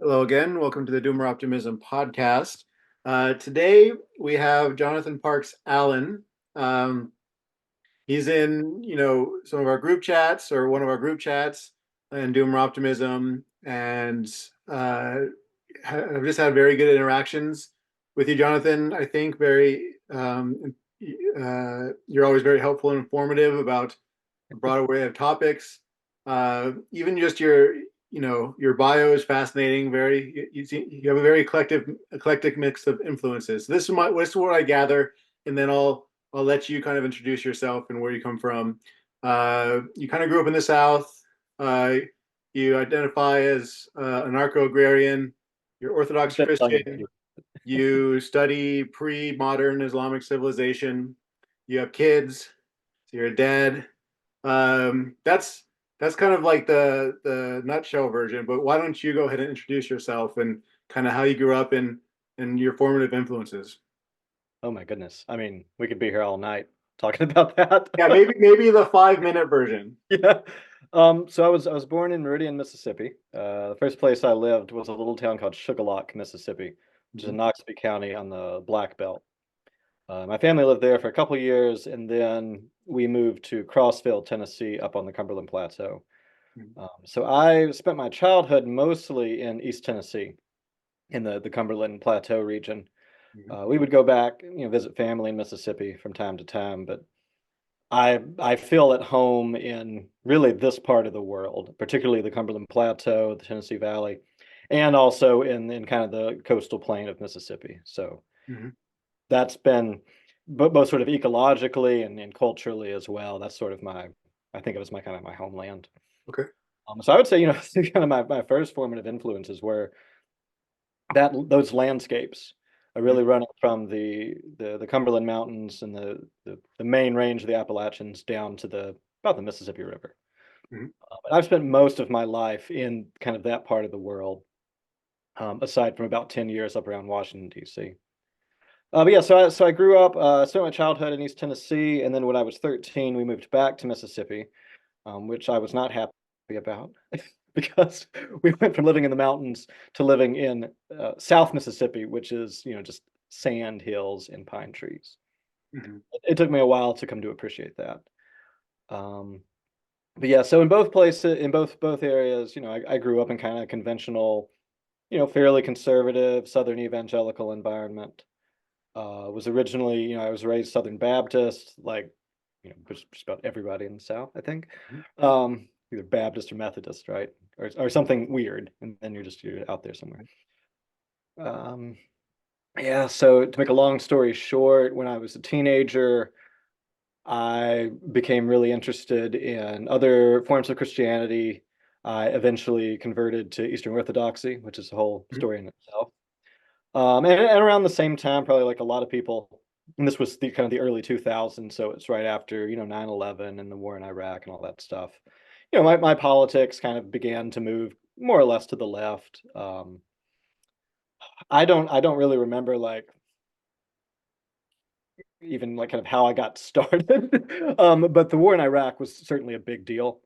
Hello again. Welcome to the Doomer Optimism podcast. Today we have Jonathan Parks Allen. Um, he's in, some of our group chats or one of our group chats in Doomer Optimism, and I've just had very good interactions with you, Jonathan. I think you're always very helpful and informative about a broad array of topics. Even just your bio is fascinating. You have a very eclectic mix of influences. This is what I gather, and then I'll let you kind of introduce yourself and where you come from. You kind of grew up in the South. Uh, you identify as anarcho-agrarian. You're Orthodox Bit tongue in Christian. cheek. You study pre-modern Islamic civilization. You have kids. So you're a dad. That's kind of like the nutshell version. But why don't you go ahead and introduce yourself and kind of how you grew up and your formative influences? Oh my goodness. I mean, we could be here all night talking about that. Yeah, maybe the 5 minute version. Yeah. So I was born in Meridian, Mississippi. The first place I lived was a little town called Sugarlock, Mississippi, which is in Mhm. Noxubee County on the Black Belt. My family lived there for a couple years, and then we moved to Crossville, Tennessee, up on the Cumberland Plateau. So I spent my childhood mostly in East Tennessee, in the Cumberland Plateau region. Mhm. We would go back, visit family in Mississippi from time to time, but I feel at home in really this part of the world, particularly the Cumberland Plateau, the Tennessee Valley, and also in kind of the coastal plain of Mississippi. So Mhm. that's been both sort of ecologically and culturally as well. That's sort of I think it was my kind of my homeland. Okay. So I would say, kind of my first formative influences were those landscapes are Mhm. really running from the Cumberland Mountains and the main range of the Appalachians down to the about the Mississippi River. Mhm. And I've spent most of my life in kind of that part of the world, aside from about 10 years up around Washington, D.C. But yeah, so I grew up, spent my childhood in East Tennessee, and then when I was 13, we moved back to Mississippi, which I was not happy about because we went from living in the mountains to living in South Mississippi, which is, just sand hills and pine trees. Mhm. It took me a while to come to appreciate that. Um, but yeah, so in both places, in both areas, I grew up in kind of conventional, fairly conservative Southern evangelical environment. Was originally, I was raised Southern Baptist, like, just about everybody in the South, I think. Mhm. Either Baptist or Methodist, right? Or something weird, and then you're out there somewhere. Um, yeah, so to make a long story short, when I was a teenager, I became really interested in other forms of Christianity. I eventually converted to Eastern Orthodoxy, which is a whole Mhm. story in itself. And around the same time, probably like a lot of people, and this was the kind of the early 2000s, so it's right after, 9/11 and the war in Iraq and all that stuff. My politics kind of began to move more or less to the left. I don't really remember like even like kind of how I got started. But the war in Iraq was certainly a big deal.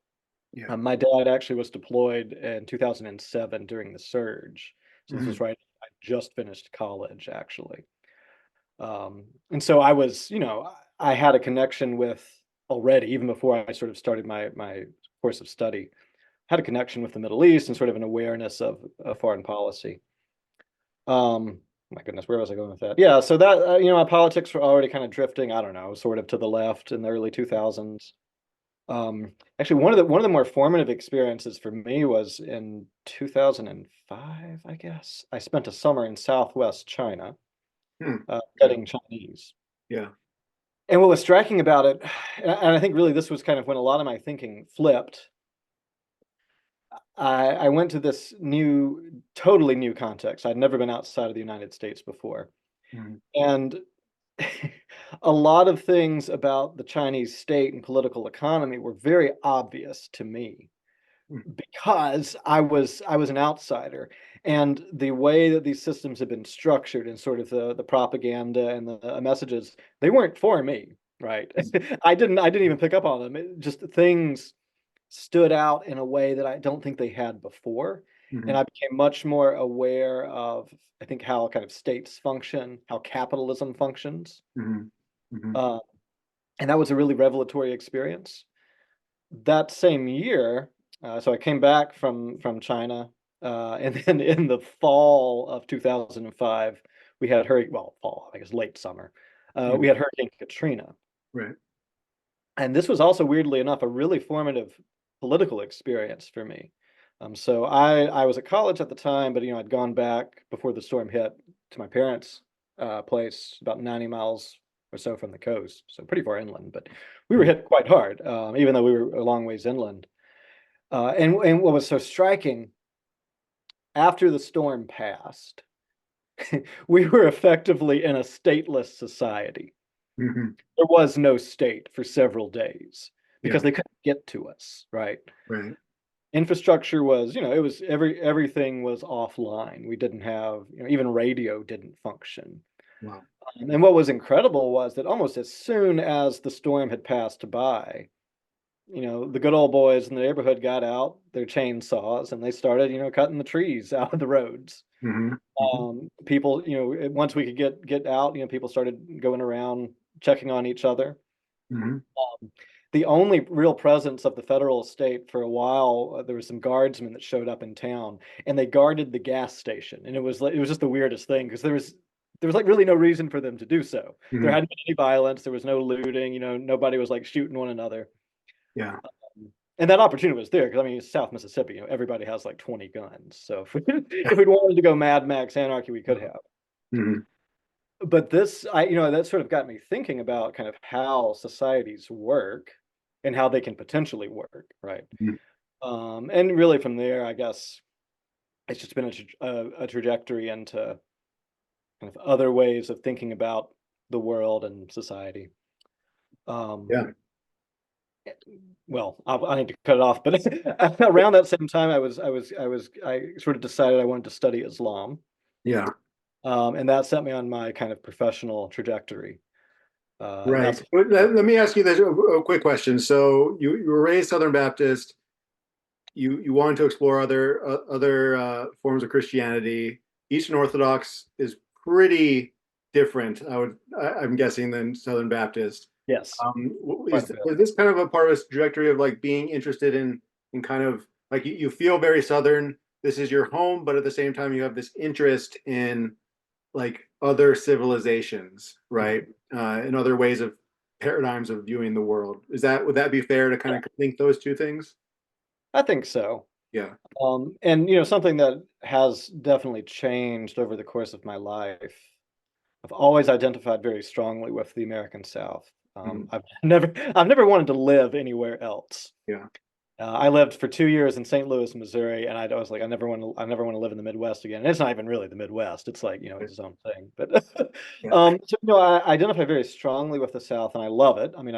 Yeah. My dad actually was deployed in 2007 during the surge. So this was Mhm. right. I just finished college actually. And so I was, I had a connection with already, even before I sort of started my course of study, had a connection with the Middle East and sort of an awareness of foreign policy. My goodness, where was I going with that? Yeah, so that my politics were already kind of drifting, I don't know, sort of to the left in the early 2000s. Actually, one of the more formative experiences for me was in 2005, I guess. I spent a summer in Southwest China, Hmm. Okay. studying Chinese. Yeah. And what was striking about it, and I think really this was kind of when a lot of my thinking flipped. I went to this totally new context. I'd never been outside of the United States before. Mhm. And a lot of things about the Chinese state and political economy were very obvious to me Mhm. because I was an outsider, and the way that these systems have been structured and sort of the propaganda and the messages, they weren't for me, right? I didn't even pick up on them. Just things stood out in a way that I don't think they had before. And Hmm. I became much more aware of, I think, how kind of states function, how capitalism functions. Hmm. Hmm. Uh, and that was a really revelatory experience. That same year, so I came back from China, and then in the fall of 2005, we had hurricane, well, fall, I guess late summer, we Hmm. had Hurricane Katrina. Right. And this was also, weirdly enough, a really formative political experience for me. So I was at college at the time, but I'd gone back before the storm hit to my parents' place, about 90 miles or so from the coast, so pretty far inland. But we were Mhm. hit quite hard, even though we were a long ways inland. And what was so striking, after the storm passed, we were effectively in a stateless society. Mhm. There was no state for several days Yeah. because they couldn't get to us, right? Right. Infrastructure was, it was everything was offline. We didn't have, even radio didn't function. Wow. And what was incredible was that almost as soon as the storm had passed by, the good old boys in the neighborhood got out their chainsaws and they started, cutting the trees out of the roads. Hmm. Hmm. People, once we could get out, people started going around checking on each other. Hmm. The only real presence of the federal state for a while, there was some guardsmen that showed up in town, and they guarded the gas station, and it was just the weirdest thing because there was like really no reason for them to do so. There Hmm. hadn't been any violence, there was no looting, nobody was like shooting one another. Yeah. And that opportunity was there because I mean, it's South Mississippi, everybody has like 20 guns. So if we'd wanted to go Mad Max Anarchy, we could have. Hmm. But that sort of got me thinking about kind of how societies work and how they can potentially work, right? Hmm. And really from there, I guess it's just been a trajectory into kind of other ways of thinking about the world and society. Um, Yeah. well, I need to cut it off, but around that same time, I sort of decided I wanted to study Islam, Yeah. and that set me on my kind of professional trajectory. And Right. that's But let me ask you this a quick question. So you were raised Southern Baptist. You wanted to explore other forms of Christianity. Eastern Orthodox is pretty different, I'm guessing, than Southern Baptist. yes, quite a bit. Is this kind of a part of a trajectory of like being interested in kind of like you feel very Southern, this is your home, but at the same time you have this interest in like other civilizations, Mhm. right? And other ways of paradigms of viewing the world. Would that be fair to kind Yeah, of link those two things? I think so. Yeah. And something that has definitely changed over the course of my life. I've always identified very strongly with the American South. Mhm. I've never wanted to live anywhere else. Yeah. I lived for 2 years in St. Louis, Missouri, and I was like, I never want to live in the Midwest again. And it's not even really the Midwest; it's like it's its own thing. But Yeah. so I identify very strongly with the South, and I love it. I mean,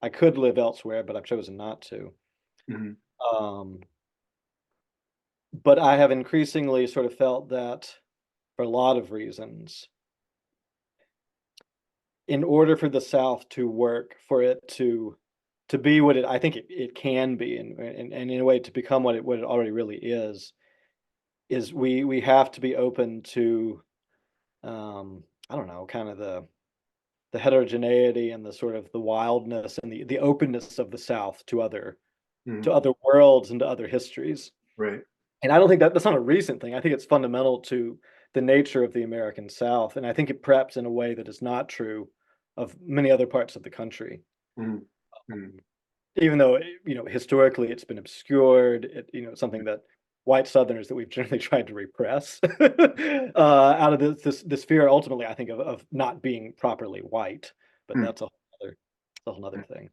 I could live elsewhere, but I've chosen not to. Mhm. Um, but I have increasingly sort of felt that for a lot of reasons, in order for the South to work, for it to be what I think it can be, and in a way to become what it already really is we have to be open to I don't know, kind of the heterogeneity and the sort of the wildness and the openness of the South to Mhm. other worlds and to other histories. Right. And I don't think that's not a recent thing. I think it's fundamental to the nature of the American South. And I think it perhaps in a way that is not true of many other parts of the country. Mhm. Mhm. Even though, historically it's been obscured, something that white Southerners that we've generally tried to repress out of this fear, ultimately, I think, of not being properly white. But Mhm. that's a whole other thing.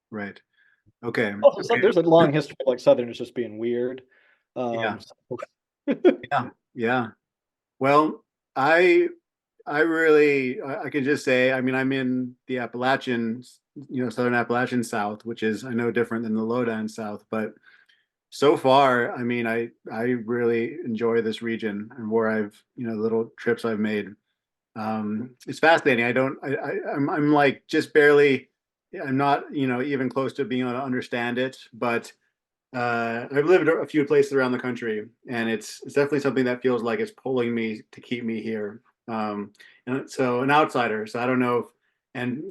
Right. Okay. Also, Okay. there's a long history of like Southerners just being weird. Yeah. So Yeah. Yeah. Well, I I could just say, I mean, I'm in the Appalachians, Southern Appalachian South, which is I know different than the lowdown South, but so far, I mean, I really enjoy this region and where the little trips I've made. It's fascinating. I don't, I'm like just barely, I'm not, even close to being able to understand it, but I've lived a few places around the country, and it's definitely something that feels like it's pulling me to keep me here. And so an outsider. So I don't know if, and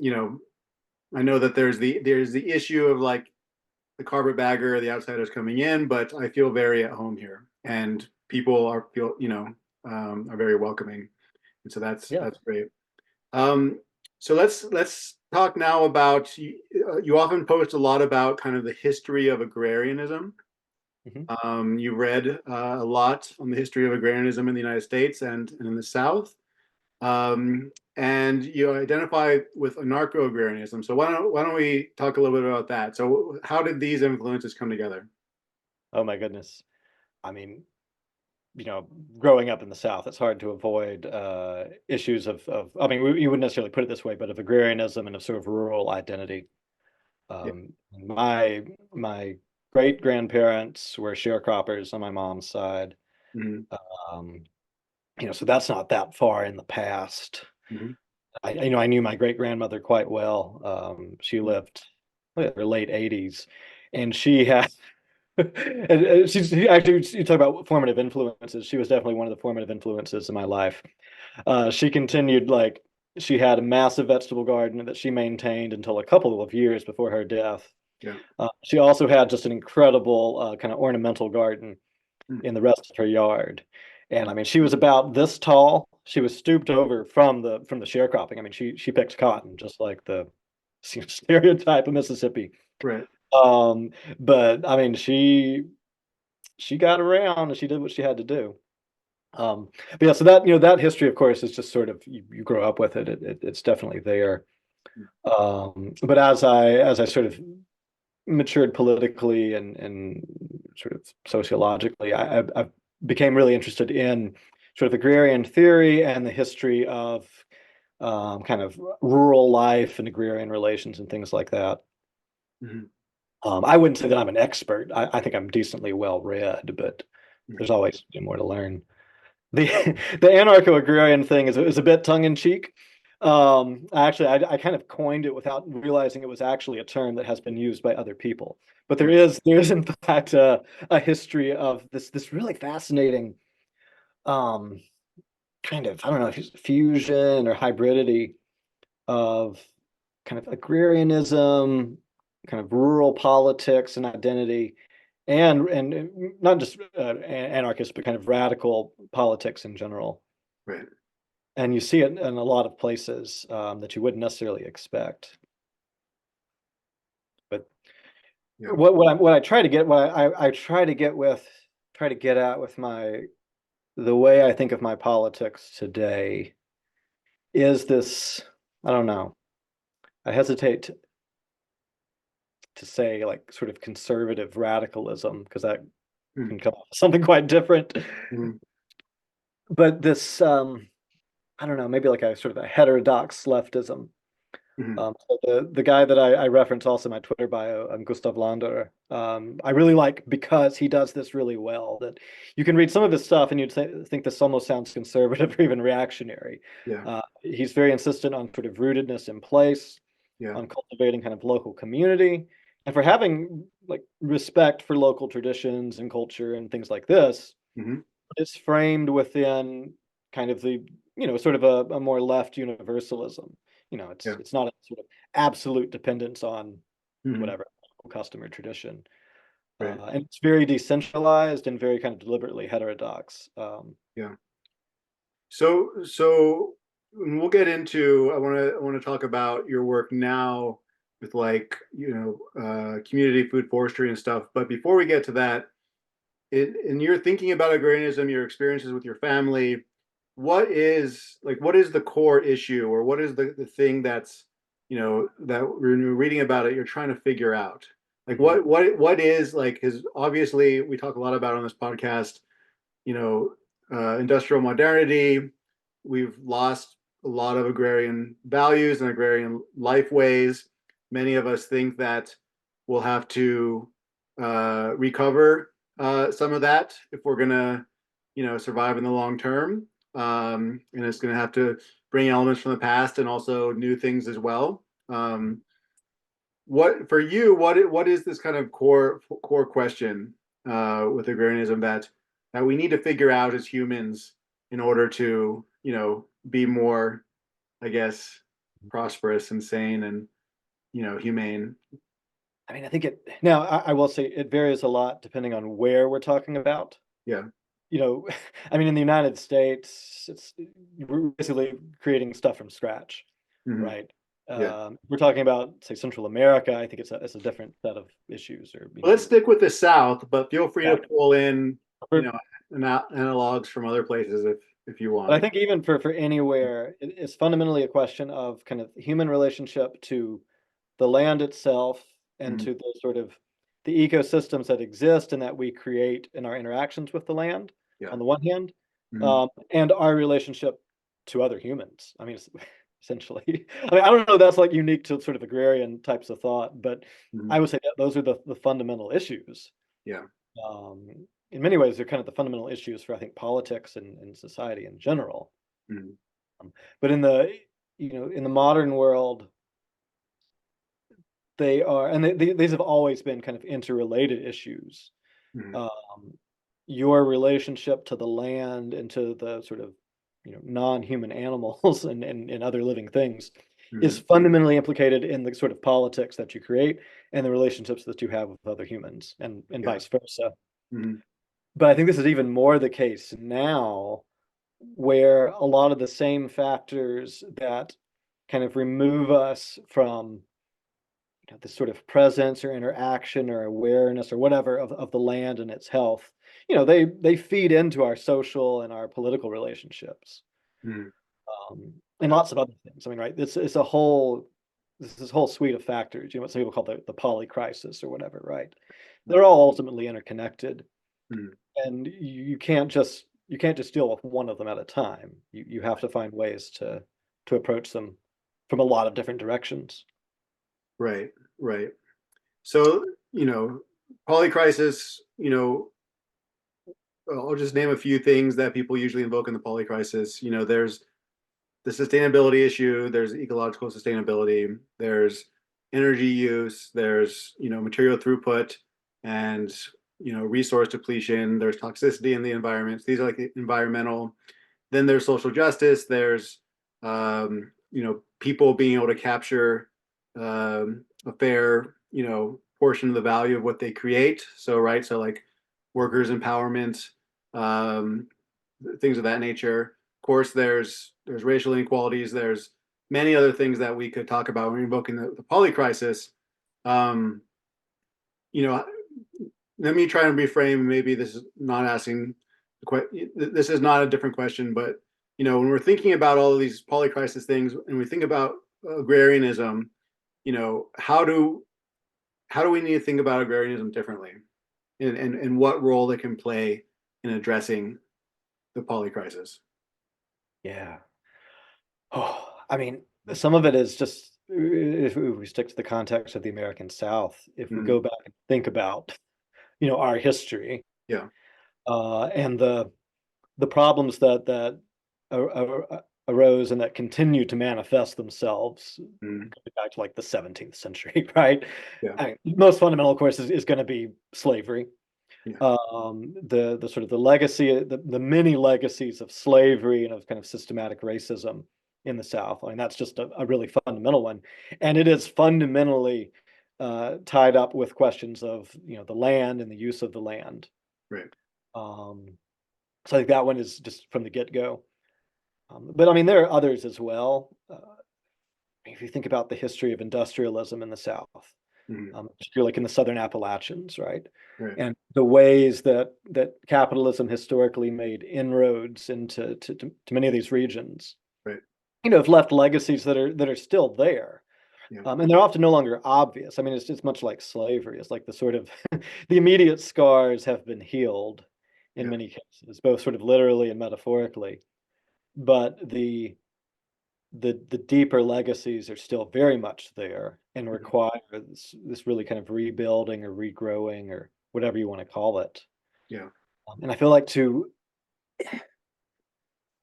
I know that there's the issue of like the carpetbagger or the outsiders coming in, but I feel very at home here, and people are very welcoming, and so Yeah. that's great. Um, so let's talk now about you often post a lot about kind of the history of agrarianism. Mhm. You read a lot on the history of agrarianism in the United States and in the South, and you identify with anarcho-agrarianism. So why don't we talk a little bit about that? So how did these influences come together? Oh my goodness. I mean, you know, growing up in the South, it's hard to avoid issues I mean, you wouldn't necessarily put it this way, but of agrarianism and of sort of rural identity. Yeah. My great grandparents were sharecroppers on my mom's side. Hmm. Um, so that's not that far in the past. Hmm. I knew my great grandmother quite well. She Hmm. lived in her late 80s, and she had and actually, you talk about formative influences. She was definitely one of the formative influences in my life. She continued like she had a massive vegetable garden that she maintained until a couple of years before her death. Yeah. She also had just an incredible kind of ornamental garden Hmm. in the rest of her yard. And I mean, she was about this tall. She was stooped over from the sharecropping. I mean, she picked cotton just like the stereotype of Mississippi. Right. Um, but I mean, she got around and she did what she had to do. But yeah, so that history, of course, is just sort of you grow up with it. It's definitely there. But as I sort of matured politically and sort of sociologically, I became really interested in sort of agrarian theory and the history of kind of rural life and agrarian relations and things like that. Hmm. I wouldn't say that I'm an expert. I think I'm decently well read, but there's always more to learn. The the anarcho-agrarian thing is a bit tongue in cheek. I kind of coined it without realizing it was actually a term that has been used by other people. But there is in fact a history of this really fascinating um, kind of, I don't know if it's fusion or hybridity of kind of agrarianism, kind of rural politics and identity, and not just anarchist, but kind of radical politics in general. Right. And you see it in a lot of places that you wouldn't necessarily expect. But Yeah. what I try to get what I try to get with try to get at with my the way I think of my politics today is this. I don't know. I hesitate to say like sort of conservative radicalism because that Hmm. can come off as something quite different. Hmm. But this I don't know, maybe like a sort of a heterodox leftism. Hmm. So the guy that I reference also in my Twitter bio, Gustav Lander, I really like because he does this really well. That you can read some of his stuff and think this almost sounds conservative or even reactionary. Yeah. He's very insistent on sort of rootedness in place, Yeah. on cultivating kind of local community, and for having like respect for local traditions and culture and things like this. Hmm. It's framed within kind of the sort of a more left universalism. Yeah. It's not a sort of absolute dependence on Hmm. whatever custom or tradition, Right. and it's very decentralized and very kind of deliberately heterodox. Yeah. So we'll get into. I want to talk about your work now with like community food forestry and stuff. But before we get to that, in your thinking about agrarianism, your experiences with your family, what is the core issue, or what is the thing that's that when you're reading about it, you're trying to figure out like Mhm. what is like, because obviously we talk a lot about on this podcast, you know, industrial modernity. We've lost a lot of agrarian values and agrarian life ways. Many of us think that we'll have to recover some of that if we're going to, survive in the long term. And it's going to have to bring elements from the past and also new things as well. Um, what for you, what is this kind of core question with agrarianism that we need to figure out as humans in order to, be more, I guess, prosperous and sane and, humane? I mean, I think it now I will say it varies a lot depending on where we're talking about. Yeah. You know, I mean, in the United States, we're basically creating stuff from scratch, Hmm. right? Yeah. We're talking about, say, Central America. I think it's a different set of issues, or Well, let's stick with the South, but feel free to yeah. pull in, you For, know, analogs from other places if you but I want. think even for anywhere, it's fundamentally a question of kind of human relationship to the land itself and Mhm. to the sort of the ecosystems that exist and that we create in our interactions with the land Yeah. on the one hand, Hmm. and our relationship to other humans. I mean, essentially, I mean, I don't know, that's like unique to sort of agrarian types of thought, but Hmm. I would say that those are the fundamental issues. Yeah. Um, in many ways, they're kind of the fundamental issues for, I think, politics and society in general. Hmm. But in the, in the modern world, they are, and these have always been kind of interrelated issues. Hmm. Um, your relationship to the land and to the sort of, non-human animals and other living things is Hmm. fundamentally implicated in the sort of politics that you create and the relationships that you have with other humans and Yeah. vice versa. Hmm. But I think this is even more the case now, where a lot of the same factors that kind of remove us from this sort of presence or interaction or awareness or whatever of the land and its health, they feed into our social and our political relationships, Hmm. and Yeah. lots of other things. I mean, right, it's a whole this whole suite of factors, what some people call the polycrisis or whatever, right? They're all ultimately interconnected, Hmm. and you can't just deal with one of them at a time. You have to find ways to approach them from a lot of different directions. Right. Right. So, polycrisis, I'll just name a few things that people usually invoke in the polycrisis. There's the sustainability issue, there's ecological sustainability, there's energy use, there's, material throughput and, resource depletion, there's toxicity in the environment. These are like the environmental. Then there's social justice, there's, people being able to capture a fair, portion of the value of what they create. So, right. So like workers' empowerment, um, things of that nature. Of course, there's racial inequalities. There's many other things that we could talk about when invoking the poly crisis. Um, you know, Let me try and reframe. Maybe this is not asking this is not a different question, but when we're thinking about all of these poly crisis things, and we think about agrarianism, how do we need to think about agrarianism differently, and what role it can play in addressing the poly crisis? Yeah. Oh, I mean, some of it is just if we stick to the context of the American South, if we go Mhm. back and think about, our history, Yeah. and the problems that arose and that continue to manifest themselves Mhm. going back to like the 17th century, right? Yeah. I mean, most fundamental, of course, is going to be slavery. Yeah. The sort of the legacy, the many legacies of slavery and of kind of systematic racism in the South. I mean, that's just a really fundamental one, and it is fundamentally tied up with questions of the land and the use of the land. Right. Um, so I think that one is just from the get go. But I mean, there are others as well. If you think about the history of industrialism in the South, Mhm. particularly like in the Southern Appalachians, right? Right. And the ways that capitalism historically made inroads into to many of these regions, Right. have left legacies that are still there. Yeah. And they're often no longer obvious. I mean, it's much like slavery. It's like the sort of the immediate scars have been healed in Yeah. many cases, both sort of literally and metaphorically. But the deeper legacies are still very much there and Mhm. require this really kind of rebuilding or regrowing or whatever you want to call it. Yeah. And I feel like to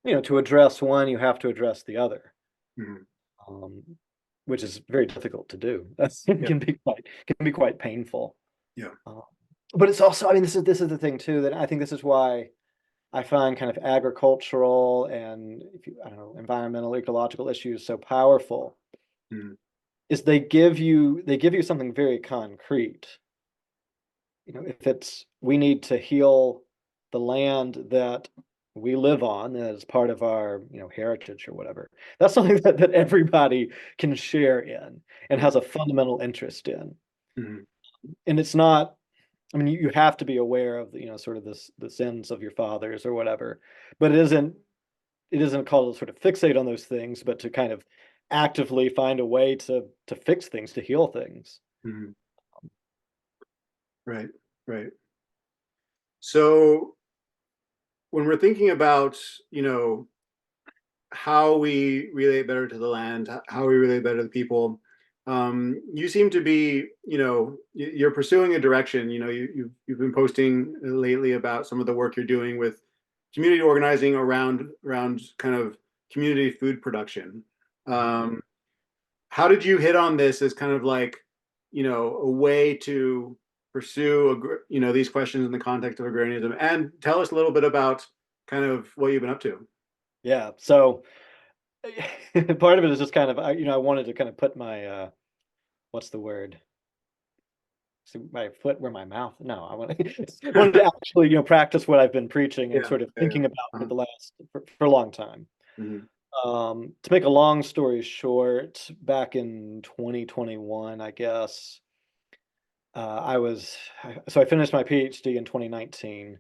address one, you have to address the other. Mhm. Um, which is very difficult to do. Yeah. Can be quite painful. Yeah. Uh, but it's also, I mean, this is the thing too, that I think this is why I find kind of agricultural and, if you, I don't know, environmental, ecological issues so powerful, Mhm. is they give you something very concrete. If it's, we need to heal the land that we live on as part of our, heritage or whatever. That's something that everybody can share in and Yeah. has a fundamental interest in. Mhm. And it's not, I mean, you have to be aware of the, sort of the sins of your fathers or whatever, but it isn't called to sort of fixate on those things, but to kind of actively find a way to fix things, to heal things. Mhm. Right. Right. So when we're thinking about, you know, how we relate better to the land, how we relate better to the people, you seem to be, you're pursuing a direction. You've been posting lately about some of the work you're doing with community organizing around kind of community food production. Um, how did you hit on this as kind of like, a way to pursue, these questions in the context of agrarianism? And tell us a little bit about kind of what you've been up to. Yeah. So part of it is just kind of, I wanted to kind of put my, what's the word? So my foot where my mouth. No, I want to wanted to actually, practice what I've been preaching and Yeah, sort of yeah, yeah. thinking about Uh-huh. for a long time. Mhm. To make a long story short, back in 2021, I guess, I finished my PhD in 2019,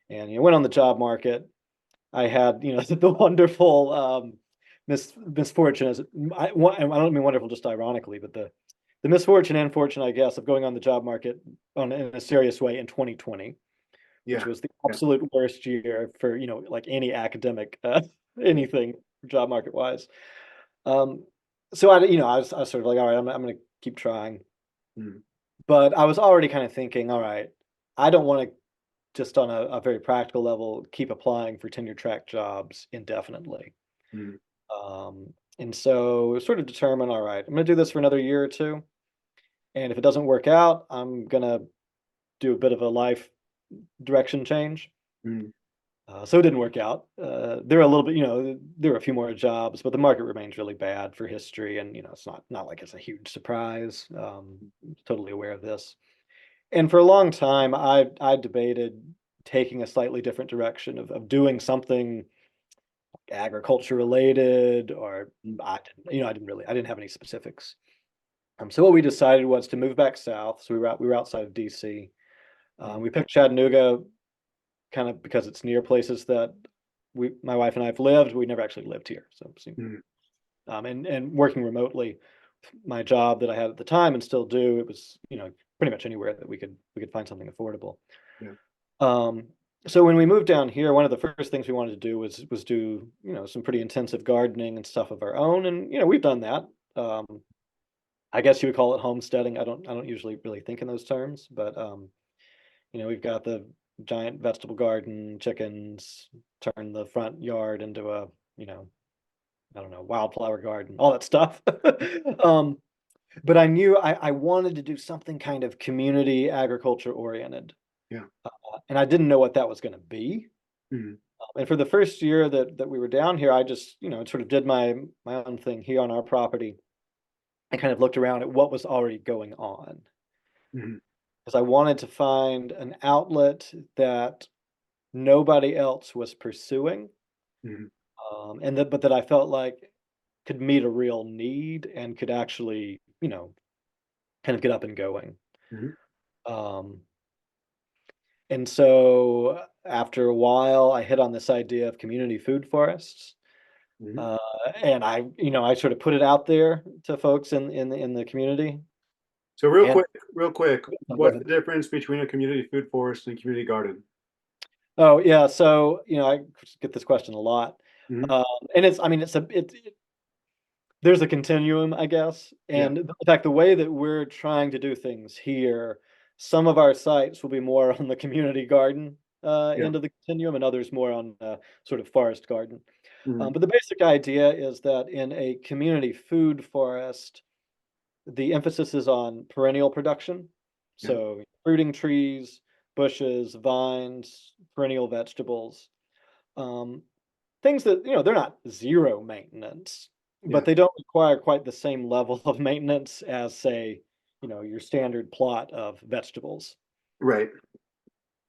and went on the job market. I had, the wonderful misfortune, as I don't mean wonderful just ironically, but the misfortune and fortune, I guess, of going on the job market in a serious way in 2020, which Yeah, was the yeah. absolute worst year for, like any academic anything job market wise. Um, so I was sort of like, all right, I'm going to keep trying, Mhm. but I was already kind of thinking, all right, I don't want to, just on a very practical level, keep applying for tenure track jobs indefinitely. Mhm. And so sort of determine, all right, I'm going to do this for another year or two. And if it doesn't work out, I'm going to do a bit of a life direction change. Mhm. So it didn't work out. There are a little bit, there are a few more jobs, but the market remains really bad for history. And, it's not like it's a huge surprise. Totally aware of this. And for a long time, I debated taking a slightly different direction of doing something agriculture related, or I didn't have any specifics. So what we decided was to move back south. So we were outside of DC. Mhm. We picked Chattanooga kind of because it's near places that my wife and I have lived. We never actually lived here. Mhm. And working remotely, my job that I had at the time and still do, it was, pretty much anywhere that we could find something affordable. Yeah. Um, so when we moved down here, one of the first things we wanted to do was do, some pretty intensive gardening and stuff of our own. And, we've done that. Um, I guess you would call it homesteading. I don't usually really think in those terms, but we've got the giant vegetable garden, chickens, turn the front yard into a, you know, I don't know, wildflower garden, all that stuff. um, but I knew I wanted to do something kind of community agriculture oriented. Yeah. And I didn't know what that was going to be. Mhm. And for the first year that we were down here, I just, sort of did my own thing here on our property. I kind of looked around at what was already going on, Mhm. because I wanted to find an outlet that nobody else was pursuing, Mhm. but that I felt like could meet a real need and could actually, kind of get up and going. Mhm. Um, and so after a while, I hit on this idea of community food forests. Mhm. Uh, and I sort of put it out there to folks in the community. So And real quick, oh, go what's ahead. the difference between a community food forest and a community garden? Oh yeah, so I get this question a lot, Mhm. um, and it's I mean there's a continuum, I guess, Yeah. and in fact, the way that we're trying to do things here, some of our sites will be more on the community garden Yeah. end of the continuum, and others more on sort of forest garden. Mhm. But the basic idea is that in a community food forest, the emphasis is on perennial production. Yeah. So fruiting trees, bushes, vines, perennial vegetables, um, things that, they're not zero maintenance, but Yeah. they don't require quite the same level of maintenance as, say, your standard plot of vegetables. Right.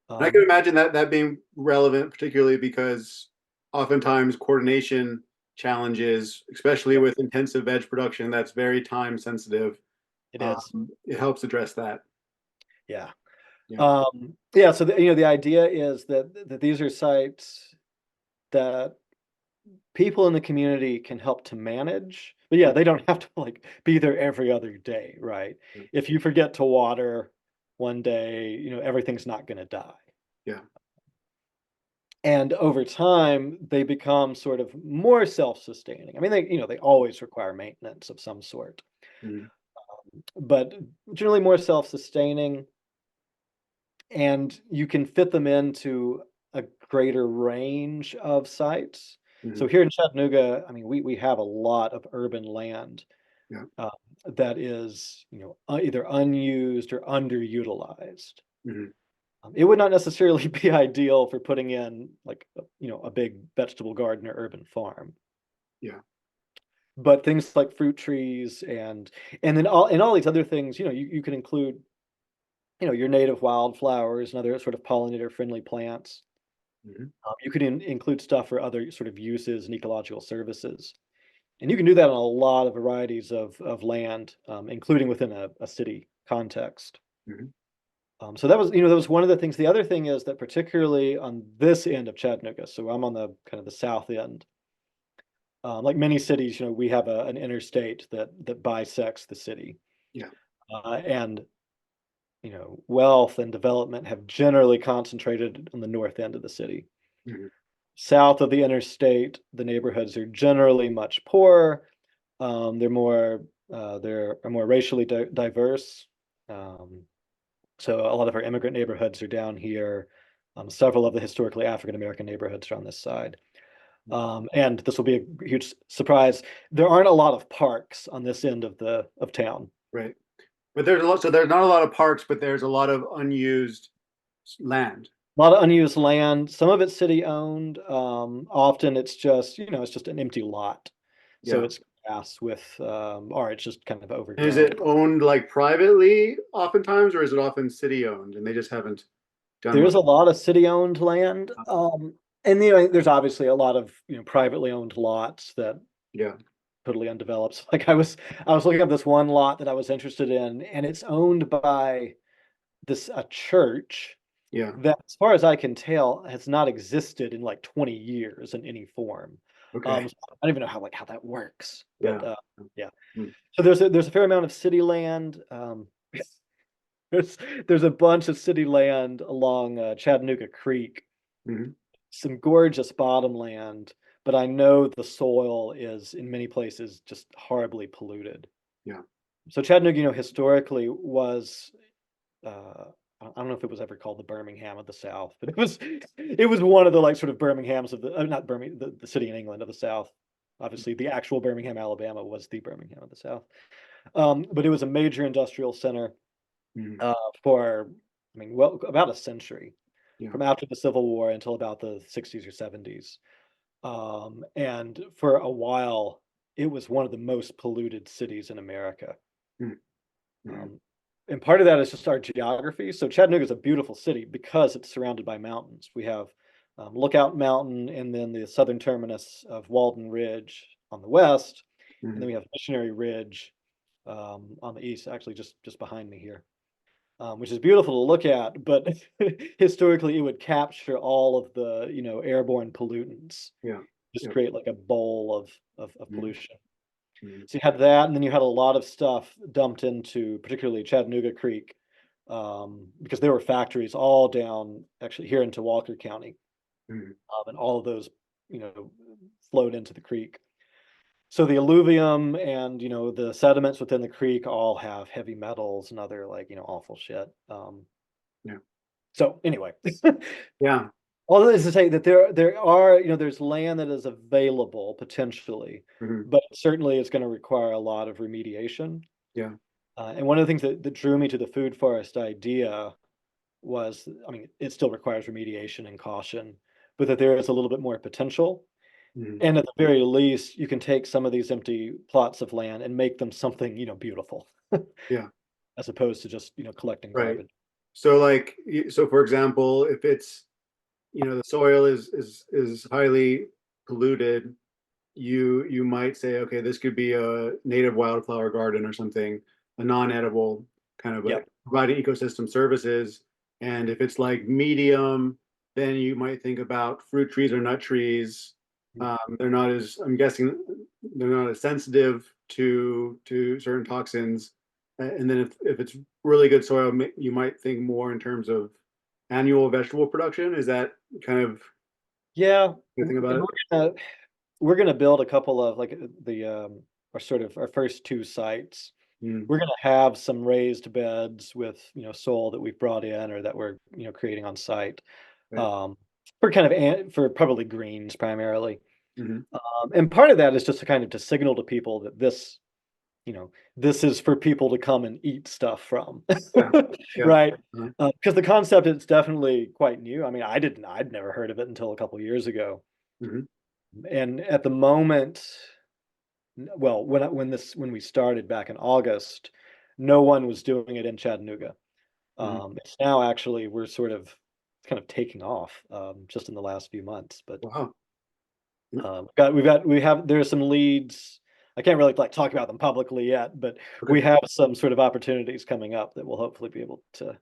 And I can Um, imagine that being relevant, particularly because oftentimes coordination challenges, especially yeah, with intensive veg production, that's very time sensitive. it is. It helps address that. Yeah. Yeah. Yeah. So the idea is that these are sites that people in the community can help to manage. But yeah, Yeah. they don't have to like be there every other day, right? Yeah. If you forget to water one day, everything's not going to die. Yeah. And over time, they become sort of more self-sustaining. I mean, they always require maintenance of some sort, Mhm. but generally more self-sustaining, and you can fit them into a greater range of sites. So Mhm. here in Chattanooga, I mean, we have a lot of urban land Yeah. uh, that is, either unused or underutilized. Mhm. It would not necessarily be ideal for putting in like a big vegetable garden or urban farm, Yeah. but things like fruit trees and then all these other things, you can include your native wildflowers and other sort of pollinator friendly plants. Mhm. You could include stuff for other sort of uses and ecological services. And you can do that on a lot of varieties of land, including within a city context. Mhm. So that was one of the things. The other thing is that particularly on this end of Chattanooga, so I'm on the kind of the south end. Like many cities, we have an interstate that bisects the city, Yeah. and wealth and development have generally concentrated on the north end of the city. Mhm. South of the interstate, the neighborhoods are generally much poorer. They're more racially diverse. Um, so a lot of our immigrant neighborhoods are down here. Several of the historically African American neighborhoods are on this side. And this will be a huge surprise. There aren't a lot of parks on this end of town. Right. But there's a lot, so there's not a lot of parks, but there's a lot of unused land. A lot of unused land. Some of it's city owned. Often it's just an empty lot. So Yeah. it's grass or it's just kind of And is overgrown. it owned like privately oftentimes, or is it often city owned and they just haven't done There's much? a lot of city owned land. And there's obviously a lot of privately owned lots that Yeah. totally undeveloped. So, like I was looking up this one lot that I was interested in, and it's owned by this a church Yeah. that, as far as I can tell, has not existed in like 20 years in any form. Okay. So I don't even know how that works, but Yeah. yeah. Mm. So there's a fair amount of city land. There's there's a bunch of city land along Chattanooga Creek, Mhm. some gorgeous bottomland, but I know the soil is in many places just horribly polluted. Yeah. So Chattanooga, historically was I don't know if it was ever called the Birmingham of the South, but it was one of the like sort of Birminghams of the not Birmingham, the city in England of the South. Obviously, the actual Birmingham, Alabama, was the Birmingham of the South. But it was a major industrial center Mhm. for, I mean, well, about a century, Yeah. from after the Civil War until about the 60s or 70s. And for a while, it was one of the most polluted cities in America. Mhm. Mhm. Um, and part of that is just our geography. So Chattanooga is a beautiful city because it's surrounded by mountains. We have Lookout Mountain and then the southern terminus of Walden Ridge on the west. And then Mhm. we have Missionary Ridge on the east, actually just behind me here, which is beautiful to look at. But historically, it would capture all of the, airborne pollutants, Yeah. just Yeah. create like a bowl of Mhm. pollution. Mhm. So you had that, and then you had a lot of stuff dumped into particularly Chattanooga Creek, because there were factories all down actually here into Walker County, Mhm. and all of those, you know, flowed into the creek. So the alluvium and the sediments within the creek all have heavy metals and other like awful shit. Yeah. So anyway, Yeah. all of this is to say that there are there's land that is available potentially, Mhm. but certainly it's going to require a lot of remediation. Yeah. And one of the things that drew me to the food forest idea was, I mean, it still requires remediation and caution, but that there is a little bit more potential. Mhm. And at the very least, you can take some of these empty plots of land and make them something, beautiful, Yeah, as opposed to just, collecting right. garbage. So like, so for example, if it's, the soil is highly polluted, you might say, okay, this could be a native wildflower garden or something, a non-edible kind of a Yep. providing ecosystem services. And if it's like medium, then you might think about fruit trees or nut trees. They're not as, I'm guessing, they're not as sensitive to certain toxins. And then if it's really good soil, you might think more in terms of annual vegetable production. Is that kind of Yeah. the thing about And it? we're gonna build a couple of like the our sort of our first two sites. Mm, We're gonna have some raised beds with, soil that we've brought in or that we're, creating on site. right. Um, for kind of for probably greens primarily. Hmm. And part of that is just to kind of to signal to people that this is for people to come and eat stuff from, Yeah. Yeah. right? Uh-huh. Because the concept is definitely quite new. I mean, I'd never heard of it until a couple years ago. Hmm. And at the moment, well, when we started back in August, no one was doing it in Chattanooga. Hmm. It's now actually we're sort of kind of taking off just in the last few months, but Wow. Mm, we have there's some leads. I can't really like talk about them publicly yet, but okay. we have some sort of opportunities coming up that we'll hopefully be able to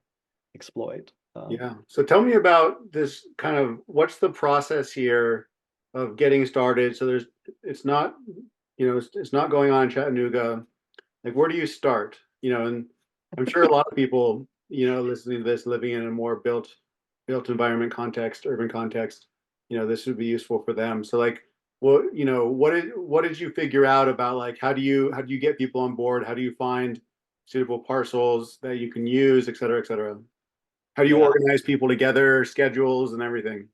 exploit. Yeah. So tell me about this kind of what's the process here of getting started? So it's not, it's not going on in Chattanooga. Like, where do you start? And I'm sure a lot of people, listening to this, living in a more built environment context, urban context, this would be useful for them. So like, what did you figure out about like how do you get people on board? How do you find suitable parcels that you can use, et cetera, et cetera? How do you Yeah, organize people together, schedules and everything?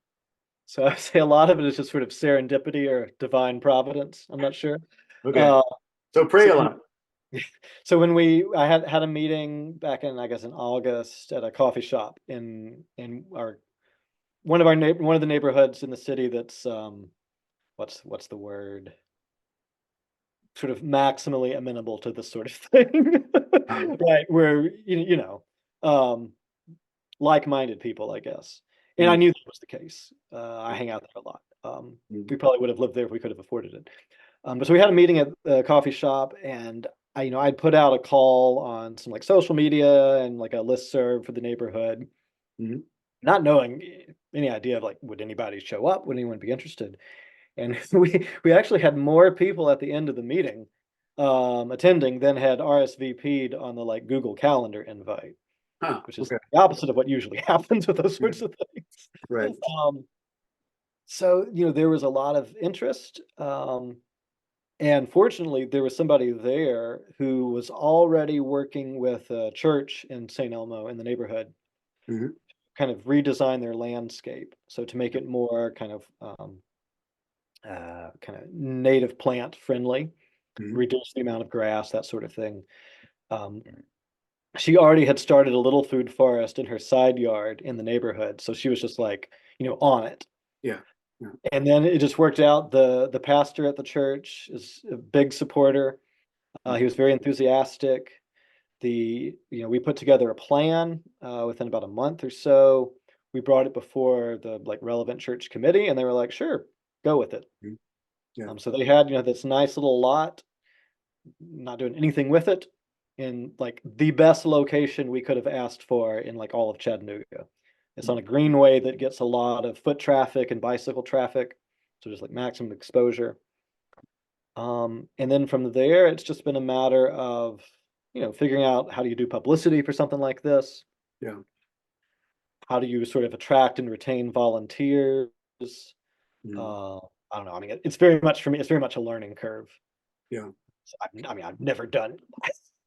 so I say a lot of it is just sort of serendipity or divine providence. I'm not sure. Okay. Uh, So pray so a lot. so when I had a meeting back in I guess in August at a coffee shop in our one of the neighborhoods in the city that's what's the word, sort of maximally amenable to this sort of thing. Right, where um, like-minded people, I guess. And I Mm, knew that was the case. I hang out there a lot. mm, We probably would have lived there if we could have afforded it. But so we had a meeting at the coffee shop, and I'd put out a call on some like social media and like a listserv for the neighborhood, mm. not knowing any idea of like would anybody show up, would anyone be interested? And we actually had more people at the end of the meeting attending than had RSVP'd on the like Google Calendar invite, Huh. which is Okay. the opposite of what usually happens with those Yeah. sorts of Right. things. So there was a lot of interest, and fortunately, there was somebody there who was already working with a church in St. Elmo in the neighborhood, Hmm. kind of redesign their landscape, so to make it more kind of native plant friendly, Hmm. reduce the amount of grass, that sort of thing. Um, she already had started a little food forest in her side yard in the neighborhood, so she was just like, on it. Yeah. Yeah. And then it just worked out. The pastor at the church is a big supporter. He was very enthusiastic. We put together a plan within about a month or so. We brought it before the like relevant church committee, and they were like, "Sure, go with it." Mhm. Yeah. So they had this nice little lot, not doing anything with it, in like the best location we could have asked for in like all of Chattanooga. It's on a greenway that gets a lot of foot traffic and bicycle traffic, so just like maximum exposure. And then from there, it's just been a matter of figuring out how do you do publicity for something like this? Yeah. How do you sort of attract and retain volunteers? Mm. Uh, I don't know. I mean, it's very much for me. It's very much a learning curve. Yeah. I mean, I've never done.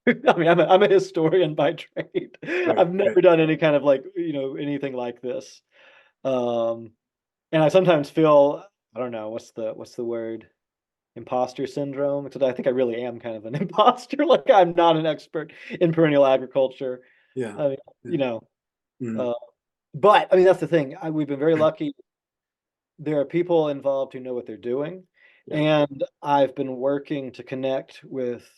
I mean, I'm a historian by trade. Right. I've Right. never done any kind of like anything like this. Um, and I sometimes feel I don't know what's the word. imposter syndrome, because I think I really am kind of an imposter. Like I'm not an expert in perennial agriculture. Yeah. I mean, Yeah. you know, Mm, uh, but I mean that's the thing. We've been very lucky. There are people involved who know what they're doing, yeah. and I've been working to connect with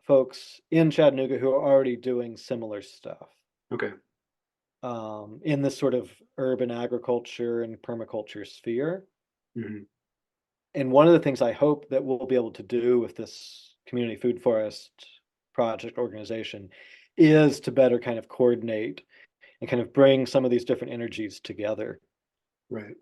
folks in Chattanooga who are already doing similar stuff Okay. in this sort of urban agriculture and permaculture sphere. Hmm. And one of the things I hope that we'll be able to do with this community food forest project organization is to better kind of coordinate and kind of bring some of these different energies together. Right.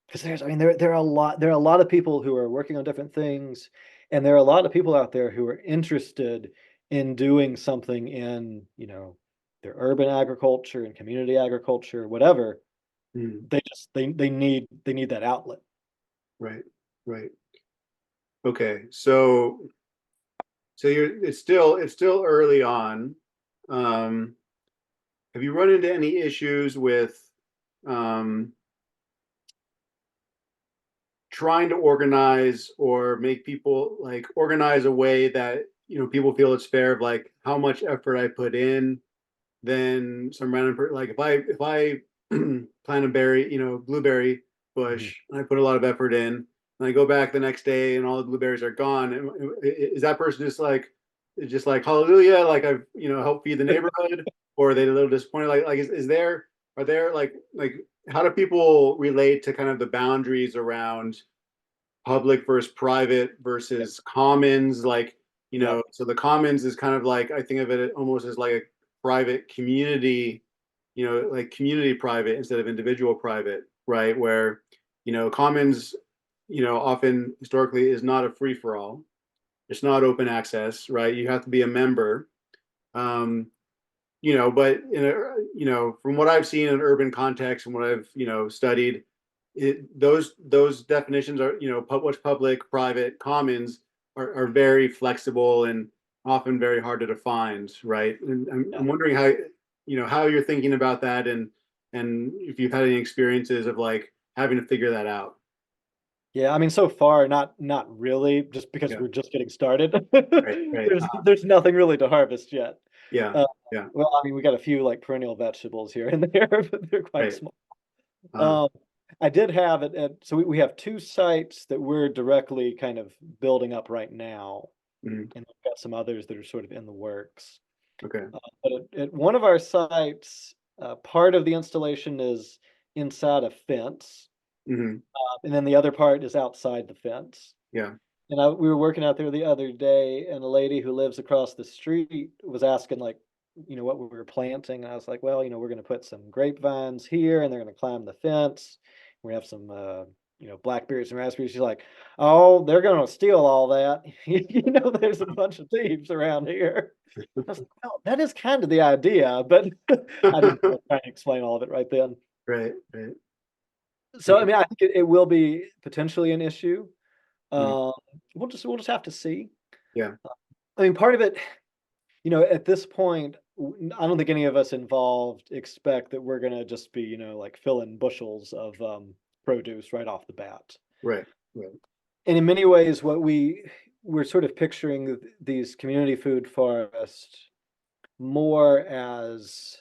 Because there's, I mean, there are a lot of people who are working on different things, and there are a lot of people out there who are interested in doing something in, their urban agriculture and community agriculture, whatever. Mm, They need that outlet. right. Right. Okay. So it's still early on. Um, have you run into any issues with um, trying to organize or make people like organize a way that people feel it's fair of like how much effort I put in, then some random like if I plant a berry, blueberry Mhm. bush, and I put a lot of effort in, and I go back the next day and all the blueberries are gone, is that person just like hallelujah, like I've helped feed the neighborhood, or are they a little disappointed? Like is there are there like how do people relate to kind of the boundaries around public versus private Yep. versus commons, like Yep. so the commons is kind of like I think of it almost as like a private community, like community private instead of individual private, right? Where commons often historically is not a free for all, it's not open access, right? You have to be a member. um but from what I've seen in urban context and what I've studied, those definitions are what's public, private, commons are very flexible and often very hard to define, right? And I'm Yeah. wondering how you're thinking about that, and if you've had any experiences of like having to figure that out. Yeah, I mean, so far, not really, just because Yeah. we're just getting started. Right. Right. There's nothing really to harvest yet. Yeah. Uh, Yeah. well, I mean, we got a few like perennial vegetables here and there, but they're quite Right. small. uh, Um, I did have it so we have two sites that we're directly kind of building up right now, mhm. and we've got some others that are sort of in the works. Okay. But at one of our sites, part of the installation is inside a fence, Hmm. and then the other part is outside the fence. Yeah. And we were working out there the other day, and a lady who lives across the street was asking, like, what we were planting. And I was like, well, we're going to put some grapevines here, and they're going to climb the fence. We have some, blackberries and raspberries. She's like, oh, they're going to steal all that. There's a bunch of thieves around here. I was like, well, that is kind of the idea, but I didn't try to explain all of it right then. Right. Right. So, I Okay. mean, I think it will be potentially an issue. Mhm. Um, we'll just have to see. Yeah. I mean, part of it, at this point, I don't think any of us involved expect that we're gonna just be, like filling bushels of produce right off the bat. Right. Right. And in many ways, what we're sort of picturing these community food forests more as,